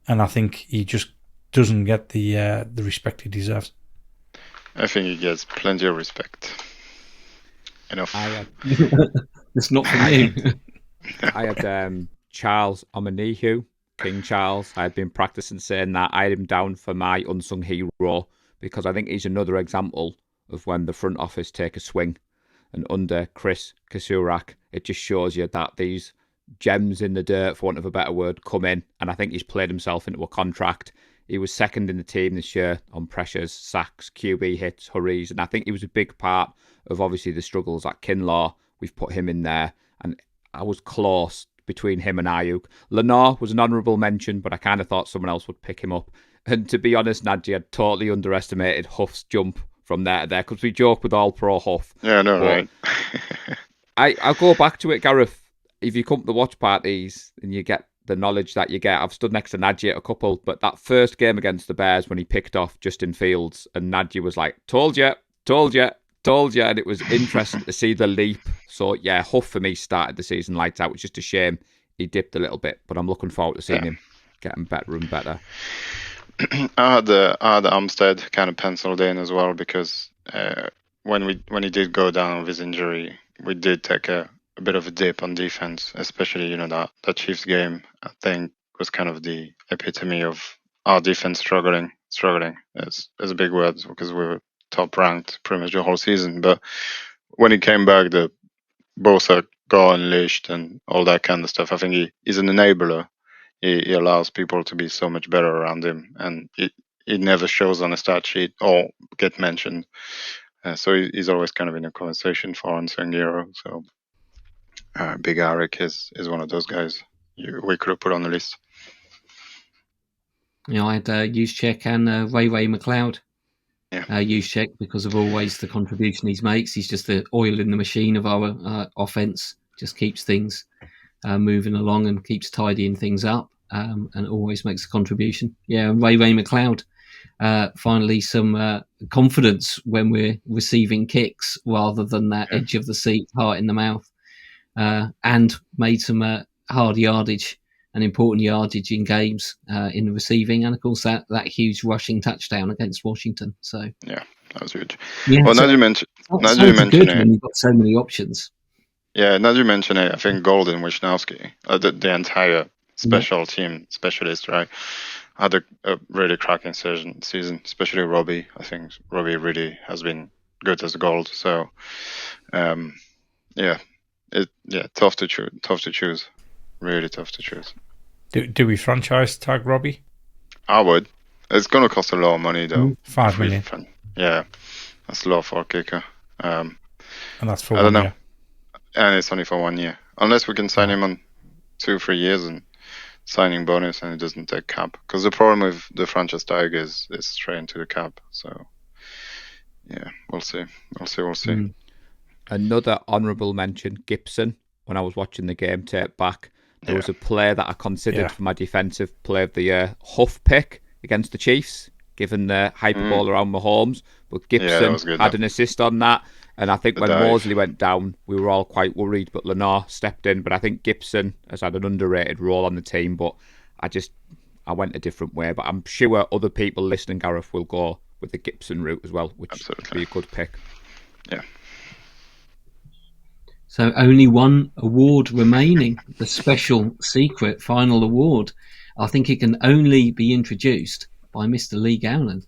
and I think he just doesn't get the respect he deserves. I think he gets plenty of respect. Enough. It's not for me. I had Charles Omenihu, King Charles. I had been practicing saying that. I had him down for my Unsung Hero because I think he's another example of when the front office take a swing. And under Chris Kasurak, it just shows you that these gems in the dirt, for want of a better word, come in. And I think he's played himself into a contract. He was second in the team this year on pressures, sacks, QB hits, hurries. And I think he was a big part of obviously the struggles at Kinlaw. We've put him in there. And I was close between him and Ayuk. Lenore was an honourable mention, but I kind of thought someone else would pick him up. And to be honest, Nadji, I totally underestimated Huff's jump from there to there, because we joke with All Pro Huff. Yeah, no, right. I'll go back to it, Gareth. If you come to watch parties and you get the knowledge that you get, I've stood next to Nadji at a couple, but that first game against the Bears when he picked off Justin Fields and Nadji was like, told you, and it was interesting to see the leap. So yeah, Huff for me started the season lights out. It's just a shame he dipped a little bit, but I'm looking forward to seeing him getting better and better. I had Armstead kind of penciled in as well because when he did go down with his injury, we did take a bit of a dip on defense, especially that Chiefs game. I think was kind of the epitome of our defense struggling. It's a big word because we were top ranked pretty much the whole season. But when he came back, the Bosa got unleashed and all that kind of stuff. I think he's an enabler. He allows people to be so much better around him, and it never shows on a stat sheet or get mentioned. So he's always kind of in a conversation for Unsung Hero. So Big Eric is one of those guys we could have put on the list. I had Juszczyk and Ray McLeod. Yeah. Juszczyk, because of always the contribution he makes. He's just the oil in the machine of our offense. Just keeps things moving along and keeps tidying things up, and always makes a contribution. Yeah, and Ray McLeod, finally some confidence when we're receiving kicks rather than that edge of the seat, heart in the mouth, and made some hard yardage and important yardage in games in the receiving, and of course that huge rushing touchdown against Washington. So yeah, that was huge. Yeah, well, so, now you mention it. When you've got so many options. Yeah, now you mention it, I think Golden Wisnowski, the entire special team specialist, right, had a really cracking season, especially Robbie. I think Robbie really has been good as gold. So, tough to choose. Really tough to choose. Do we franchise tag Robbie? I would. It's going to cost a lot of money, though. $5 million. Yeah, that's a lot for a kicker. And that's for I don't know. year. And it's only for 1 year. Unless we can sign him on 2-3 years and signing bonus and it doesn't take cap. Because the problem with the franchise tag is straight into the cap. So, yeah, we'll see. Another honourable mention, Gibson. When I was watching the game tape back, there was a play that I considered for my defensive play of the year. Huff pick against the Chiefs, given the hyperbole around Mahomes. But Gibson had an assist on that. And I think when Mosley went down, we were all quite worried, but Lenore stepped in. But I think Gibson has had an underrated role on the team. But I went a different way, but I'm sure other people listening, Gareth, will go with the Gibson route as well, which would be a good pick. Yeah. So only one award remaining, the special secret final award. I think it can only be introduced by Mr. Lee Gowland.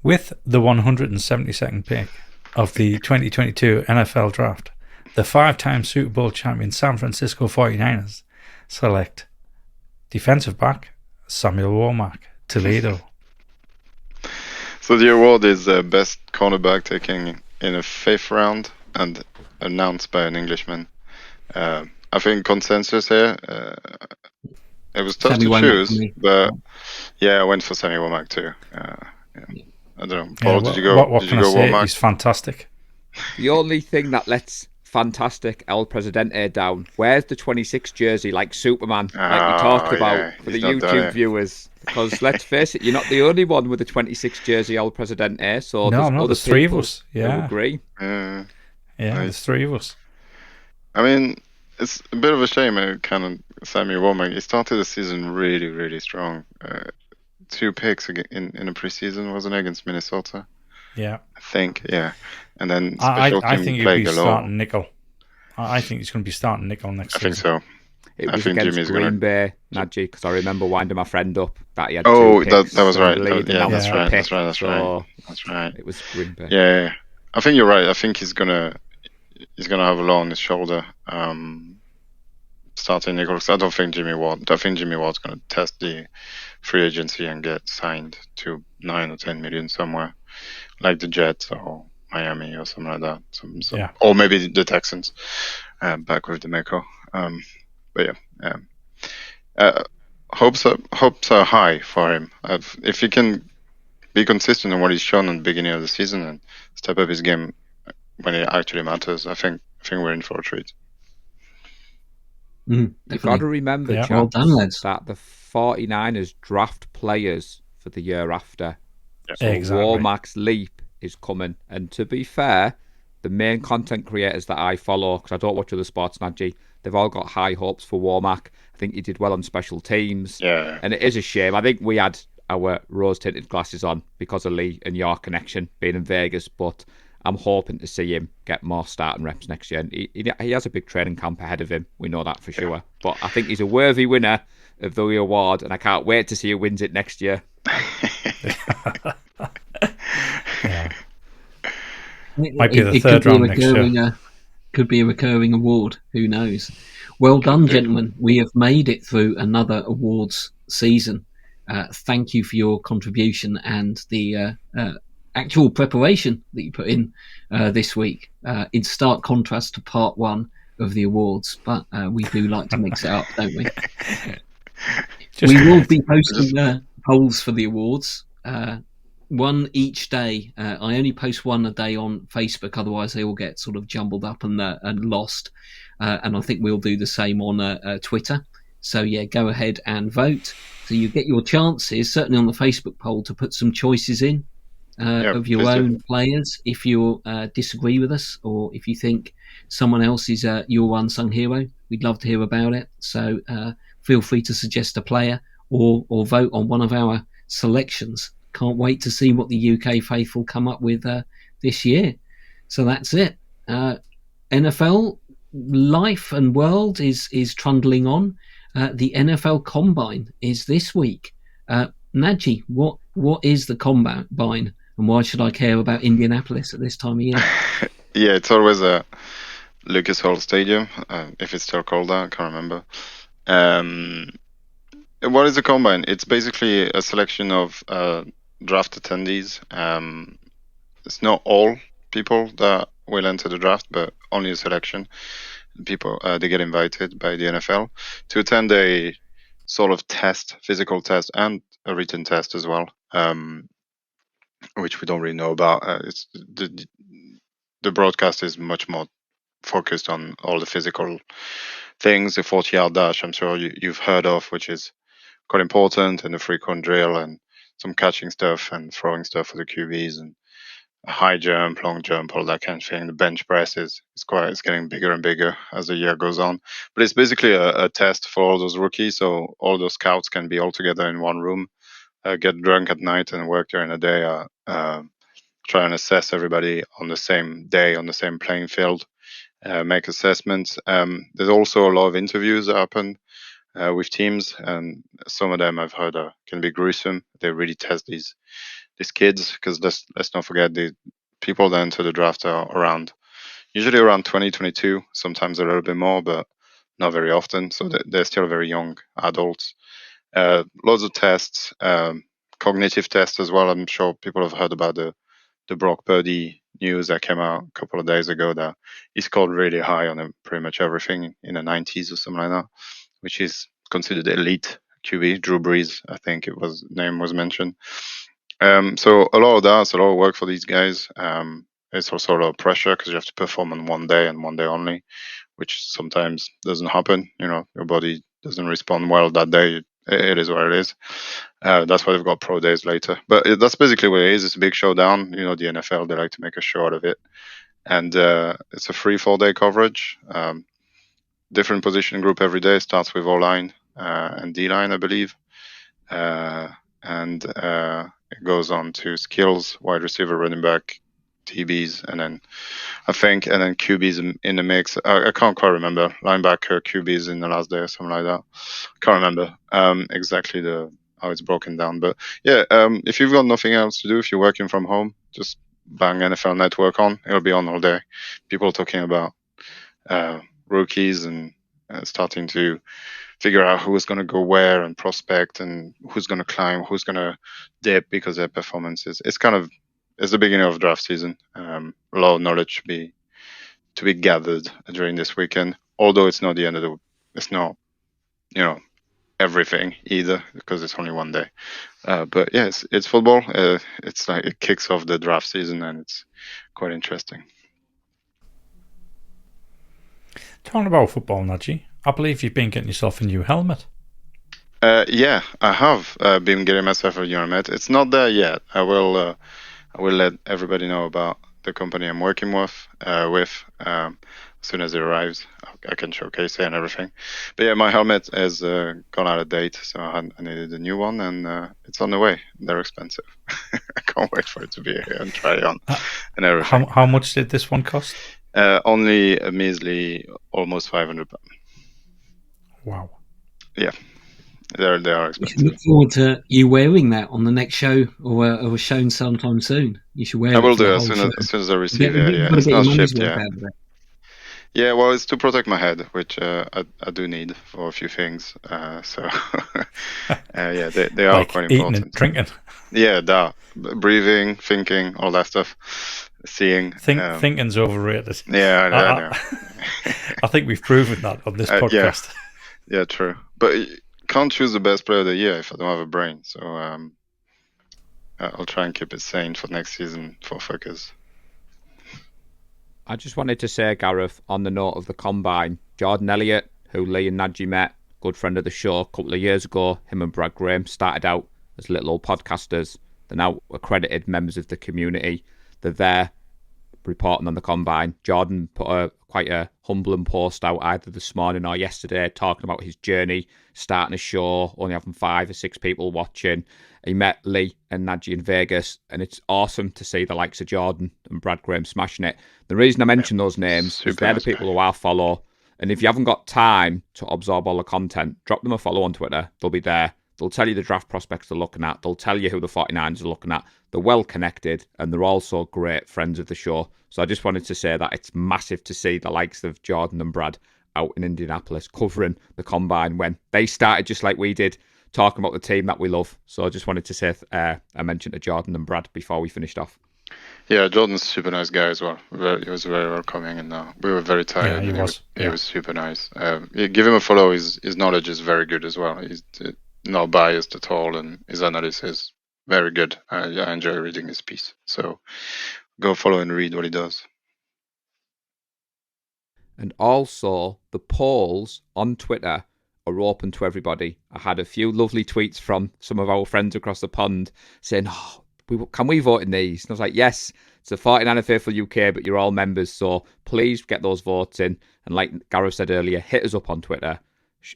With the 172nd pick of the 2022 NFL Draft, the 5-time Super Bowl champion San Francisco 49ers select defensive back Samuel Womack, Toledo. So the award is best cornerback taken in a 5th round and announced by an Englishman. I think consensus here. It was tough Sammy to Womack choose, for me. but yeah, I went for Sammy Womack too. Yeah. I don't know. Paul, Yeah, did you go? What did can you I go say? Womack? He's fantastic. The only thing that lets fantastic El Presidente down, where's the 26 jersey like Superman, like we talked about for the YouTube viewers? Because let's face it, you're not the only one with the 26 jersey El Presidente. So No, I'm not. there's 3 of us. Yeah. Agree. Yeah, there's 3 of us. I mean, it's a bit of a shame. Kind of Sammy Womack. He started the season really, really strong. 2 picks in a preseason, wasn't it, against Minnesota? Yeah, I think. Yeah, and then I special think team he'll be galore. starting nickel. I think he's going to be starting nickel next season. I think so. It I was think against Jimmy's Green Bay, Najee, because I remember winding my friend up that he had 2 Oh, picks. that was right. Yeah, That's right. Pick, That's right. It was Green Bay. Yeah. I think you're right. I think he's gonna have a lot on his shoulder. Starting Nichols. I think Jimmy Ward's gonna test the free agency and get signed to 9 or 10 million somewhere, like the Jets or Miami or something like that. Or maybe the Texans, back with DeMeco. But yeah, hopes are high for him. If he can be consistent in what he's shown in the beginning of the season and step up his game when it actually matters, I think we're in for a treat. You've got to remember, chaps, well done, lads, that the 49ers draft players for the year after. Yeah. So exactly. Womack's leap is coming. And to be fair, the main content creators that I follow, because I don't watch other sports, Najee, they've all got high hopes for Womack. I think he did well on special teams. Yeah. And it is a shame. I think we had our rose-tinted glasses on because of Lee and your connection being in Vegas, but I'm hoping to see him get more starting reps next year. And he has a big training camp ahead of him. We know that for sure. But I think he's a worthy winner of the award, and I can't wait to see who wins it next year. Might be the third round next year. Could be a recurring award. Who knows? Well done, gentlemen. We have made it through another awards season. Thank you for your contribution and the actual preparation that you put in this week, in stark contrast to part 1 of the awards. But we do like to mix it up, don't we? We will be posting polls for the awards, one each day. I only post one a day on Facebook, otherwise they all get sort of jumbled up and lost. And I think we'll do the same on Twitter. So yeah, go ahead and vote. So you get your chances, certainly on the Facebook poll, to put some choices in of your own players if you disagree with us, or if you think someone else is your unsung hero. We'd love to hear about it. So feel free to suggest a player or vote on one of our selections. Can't wait to see what the UK faithful come up with this year. So that's it. NFL life and world is trundling on. The NFL Combine is this week. Najee, what is the Combine, and why should I care about Indianapolis at this time of year? Yeah, it's always a Lucas Oil Stadium, if it's still called that. I can't remember. What is the Combine? It's basically a selection of draft attendees. It's not all people that will enter the draft, but only a selection. People they get invited by the NFL to attend a sort of physical test, and a written test as well, which we don't really know about. It's the broadcast is much more focused on all the physical things. The 40-yard dash, I'm sure you've heard of, which is quite important, and the free cone drill, and some catching stuff and throwing stuff for the QBs, and high jump, long jump, all that kind of thing. The bench press is it's getting bigger and bigger as the year goes on. But it's basically a test for all those rookies, so all those scouts can be all together in one room, get drunk at night and work during the day. Try and assess everybody on the same day on the same playing field, make assessments. There's also a lot of interviews that happen with teams, and some of them I've heard can be gruesome. They really test these kids, because let's not forget, the people that enter the draft are usually around 2022, sometimes a little bit more, but not very often. So they're still very young adults. Lots of tests, cognitive tests as well. I'm sure people have heard about the Brock Purdy news that came out a couple of days ago, that he scored really high on pretty much everything in the 90s or something like that, which is considered elite QB. Drew Brees, I think name was mentioned. So a lot of that, it's a lot of work for these guys. It's also a lot of pressure because you have to perform on one day and one day only, which sometimes doesn't happen. Your body doesn't respond well that day. It is what it is. That's why they've got pro days later. But that's basically what it is. It's a big showdown. The NFL, they like to make a show out of it. And it's a free 4-day coverage. Different position group every day. Starts with O-line and D-line, I believe. And it goes on to skills, wide receiver, running back, TBs, and then QBs in the mix. I can't quite remember. Linebacker, QBs in the last day or something like that. Can't remember exactly how it's broken down. But yeah, if you've got nothing else to do, if you're working from home, just bang NFL Network on. It'll be on all day. People talking about rookies and starting to figure out who's going to go where and prospect, and who's going to climb, who's going to dip because of their performances. It's the beginning of draft season. A lot of knowledge to be gathered during this weekend. Although it's not the end of it's not, everything either, because it's only one day. But yeah, it's football. It's like it kicks off the draft season, and it's quite interesting. Talking about football, Najee, I believe you've been getting yourself a new helmet. Yeah, I have been getting myself a new helmet. It's not there yet. I will let everybody know about the company I'm working with. As soon as it arrives, I can showcase it and everything. But yeah, my helmet has gone out of date, so I needed a new one, and it's on the way. They're expensive. I can't wait for it to be here and try it on and everything. How much did this one cost? Only a measly, almost £500. Wow. Yeah, they are expensive. You should look forward to you wearing that on the next show, or shown sometime soon. You should wear it. I will do as soon as I receive it. Yeah, it's not shipped yet. Yeah, well, it's to protect my head, which I do need for a few things. So yeah, they are like quite eating important. And drinking. Yeah, that breathing, thinking, all that stuff. Seeing. Thinking's overrated. Yeah, I know. I think we've proven that on this podcast. Yeah, true. But you can't choose the best player of the year if I don't have a brain. So I'll try and keep it sane for next season for 4FUKAs. I just wanted to say, Gareth, on the note of the combine, Jordan Elliott, who Lee and Najee met, good friend of the show, a couple of years ago, him and Brad Graham started out as little old podcasters. They're now accredited members of the community. They're there reporting on the combine. Jordan put quite a humbling post out either this morning or yesterday talking about his journey, starting a show, only having 5 or 6 people watching. He met Lee and Najee in Vegas, and it's awesome to see the likes of Jordan and Brad Graham smashing it. The reason I mention those names is they're the people who I follow, and if you haven't got time to absorb all the content, drop them a follow on Twitter. They'll be there. They'll tell you the draft prospects they're looking at. They'll tell you who the 49ers are looking at. They're well connected, and they're also great friends of the show. So I just wanted to say that it's massive to see the likes of Jordan and Brad out in Indianapolis covering the combine when they started just like we did, talking about the team that we love. So I just wanted to say I mentioned to Jordan and Brad before we finished off. Yeah, Jordan's a super nice guy as well. He was very welcoming, and we were very tired. Yeah, he was super nice. Give him a follow. His knowledge is very good as well. He's not biased at all, and his analysis is very good. I enjoy reading his piece. So go follow and read what he does. And also, the polls on Twitter are open to everybody. I had a few lovely tweets from some of our friends across the pond saying, can we vote in these? And I was like, yes, It's a 49er Faithful UK, but you're all members, so please get those votes in. And like Gareth said earlier, hit us up on Twitter.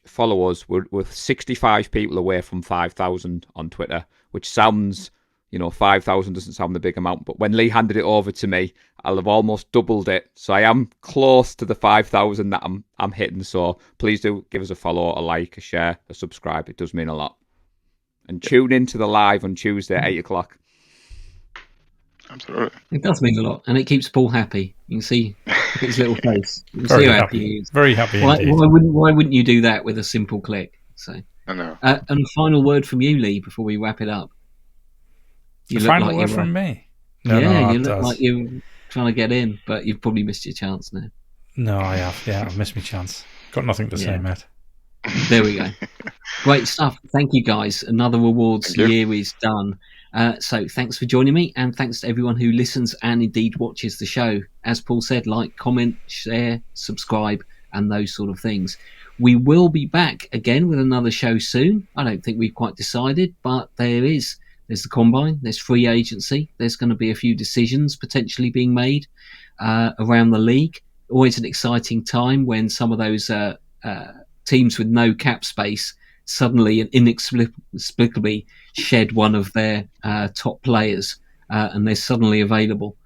Follow us. We're 65 people away from 5,000 on Twitter, which sounds, 5,000 doesn't sound a big amount, but when Lee handed it over to me, I'll have almost doubled it. So I am close to the 5,000 that I'm hitting. So please do give us a follow, a like, a share, a subscribe. It does mean a lot. And tune in to the live on Tuesday at 8 o'clock. Absolutely. It does mean a lot, and it keeps Paul happy. You can see his little face. You can Very see how happy. he is. Very happy Why indeed. wouldn't you do that with a simple click? So, I know. and a final word from you, Lee, before we wrap it up. The final word from me? You look does. like you're trying to get in, but you've probably missed your chance now. No, I have. Yeah, I've missed my chance. Got nothing to say, mate. There we go. Great stuff. Thank you, guys. Another awards year is done. So thanks for joining me, and thanks to everyone who listens and indeed watches the show. As Paul said, like, comment, share, subscribe, and those sort of things. We will be back again with another show soon. I don't think we've quite decided, but there's the combine, there's free agency, there's going to be a few decisions potentially being made around the league. Always an exciting time when some of those teams with no cap space suddenly and inexplicably shed one of their top players, and they're suddenly available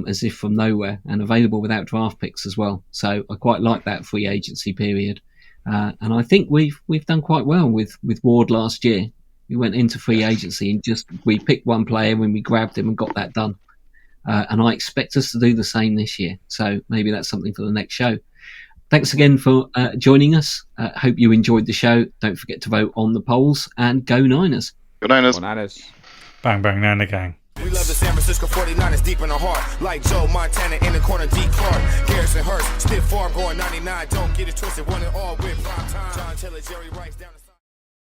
as if from nowhere, and available without draft picks as well. So I quite like that free agency period, and I think we've done quite well with Ward last year. We went into free agency and we picked one player when we grabbed him and got that done, and I expect us to do the same this year. So maybe that's something for the next show. Thanks again for joining us. Hope you enjoyed the show. Don't forget to vote on the polls, and go Niners. Go Niners. Go Niners. Bang, bang, Niner gang. We love the San Francisco 49ers deep in the heart. Like Joe Montana in the corner, D. Clark. Garrison Hurst, stiff farm going 99. Don't get it twisted, one and all with prime time. John Taylor, Jerry Rice down the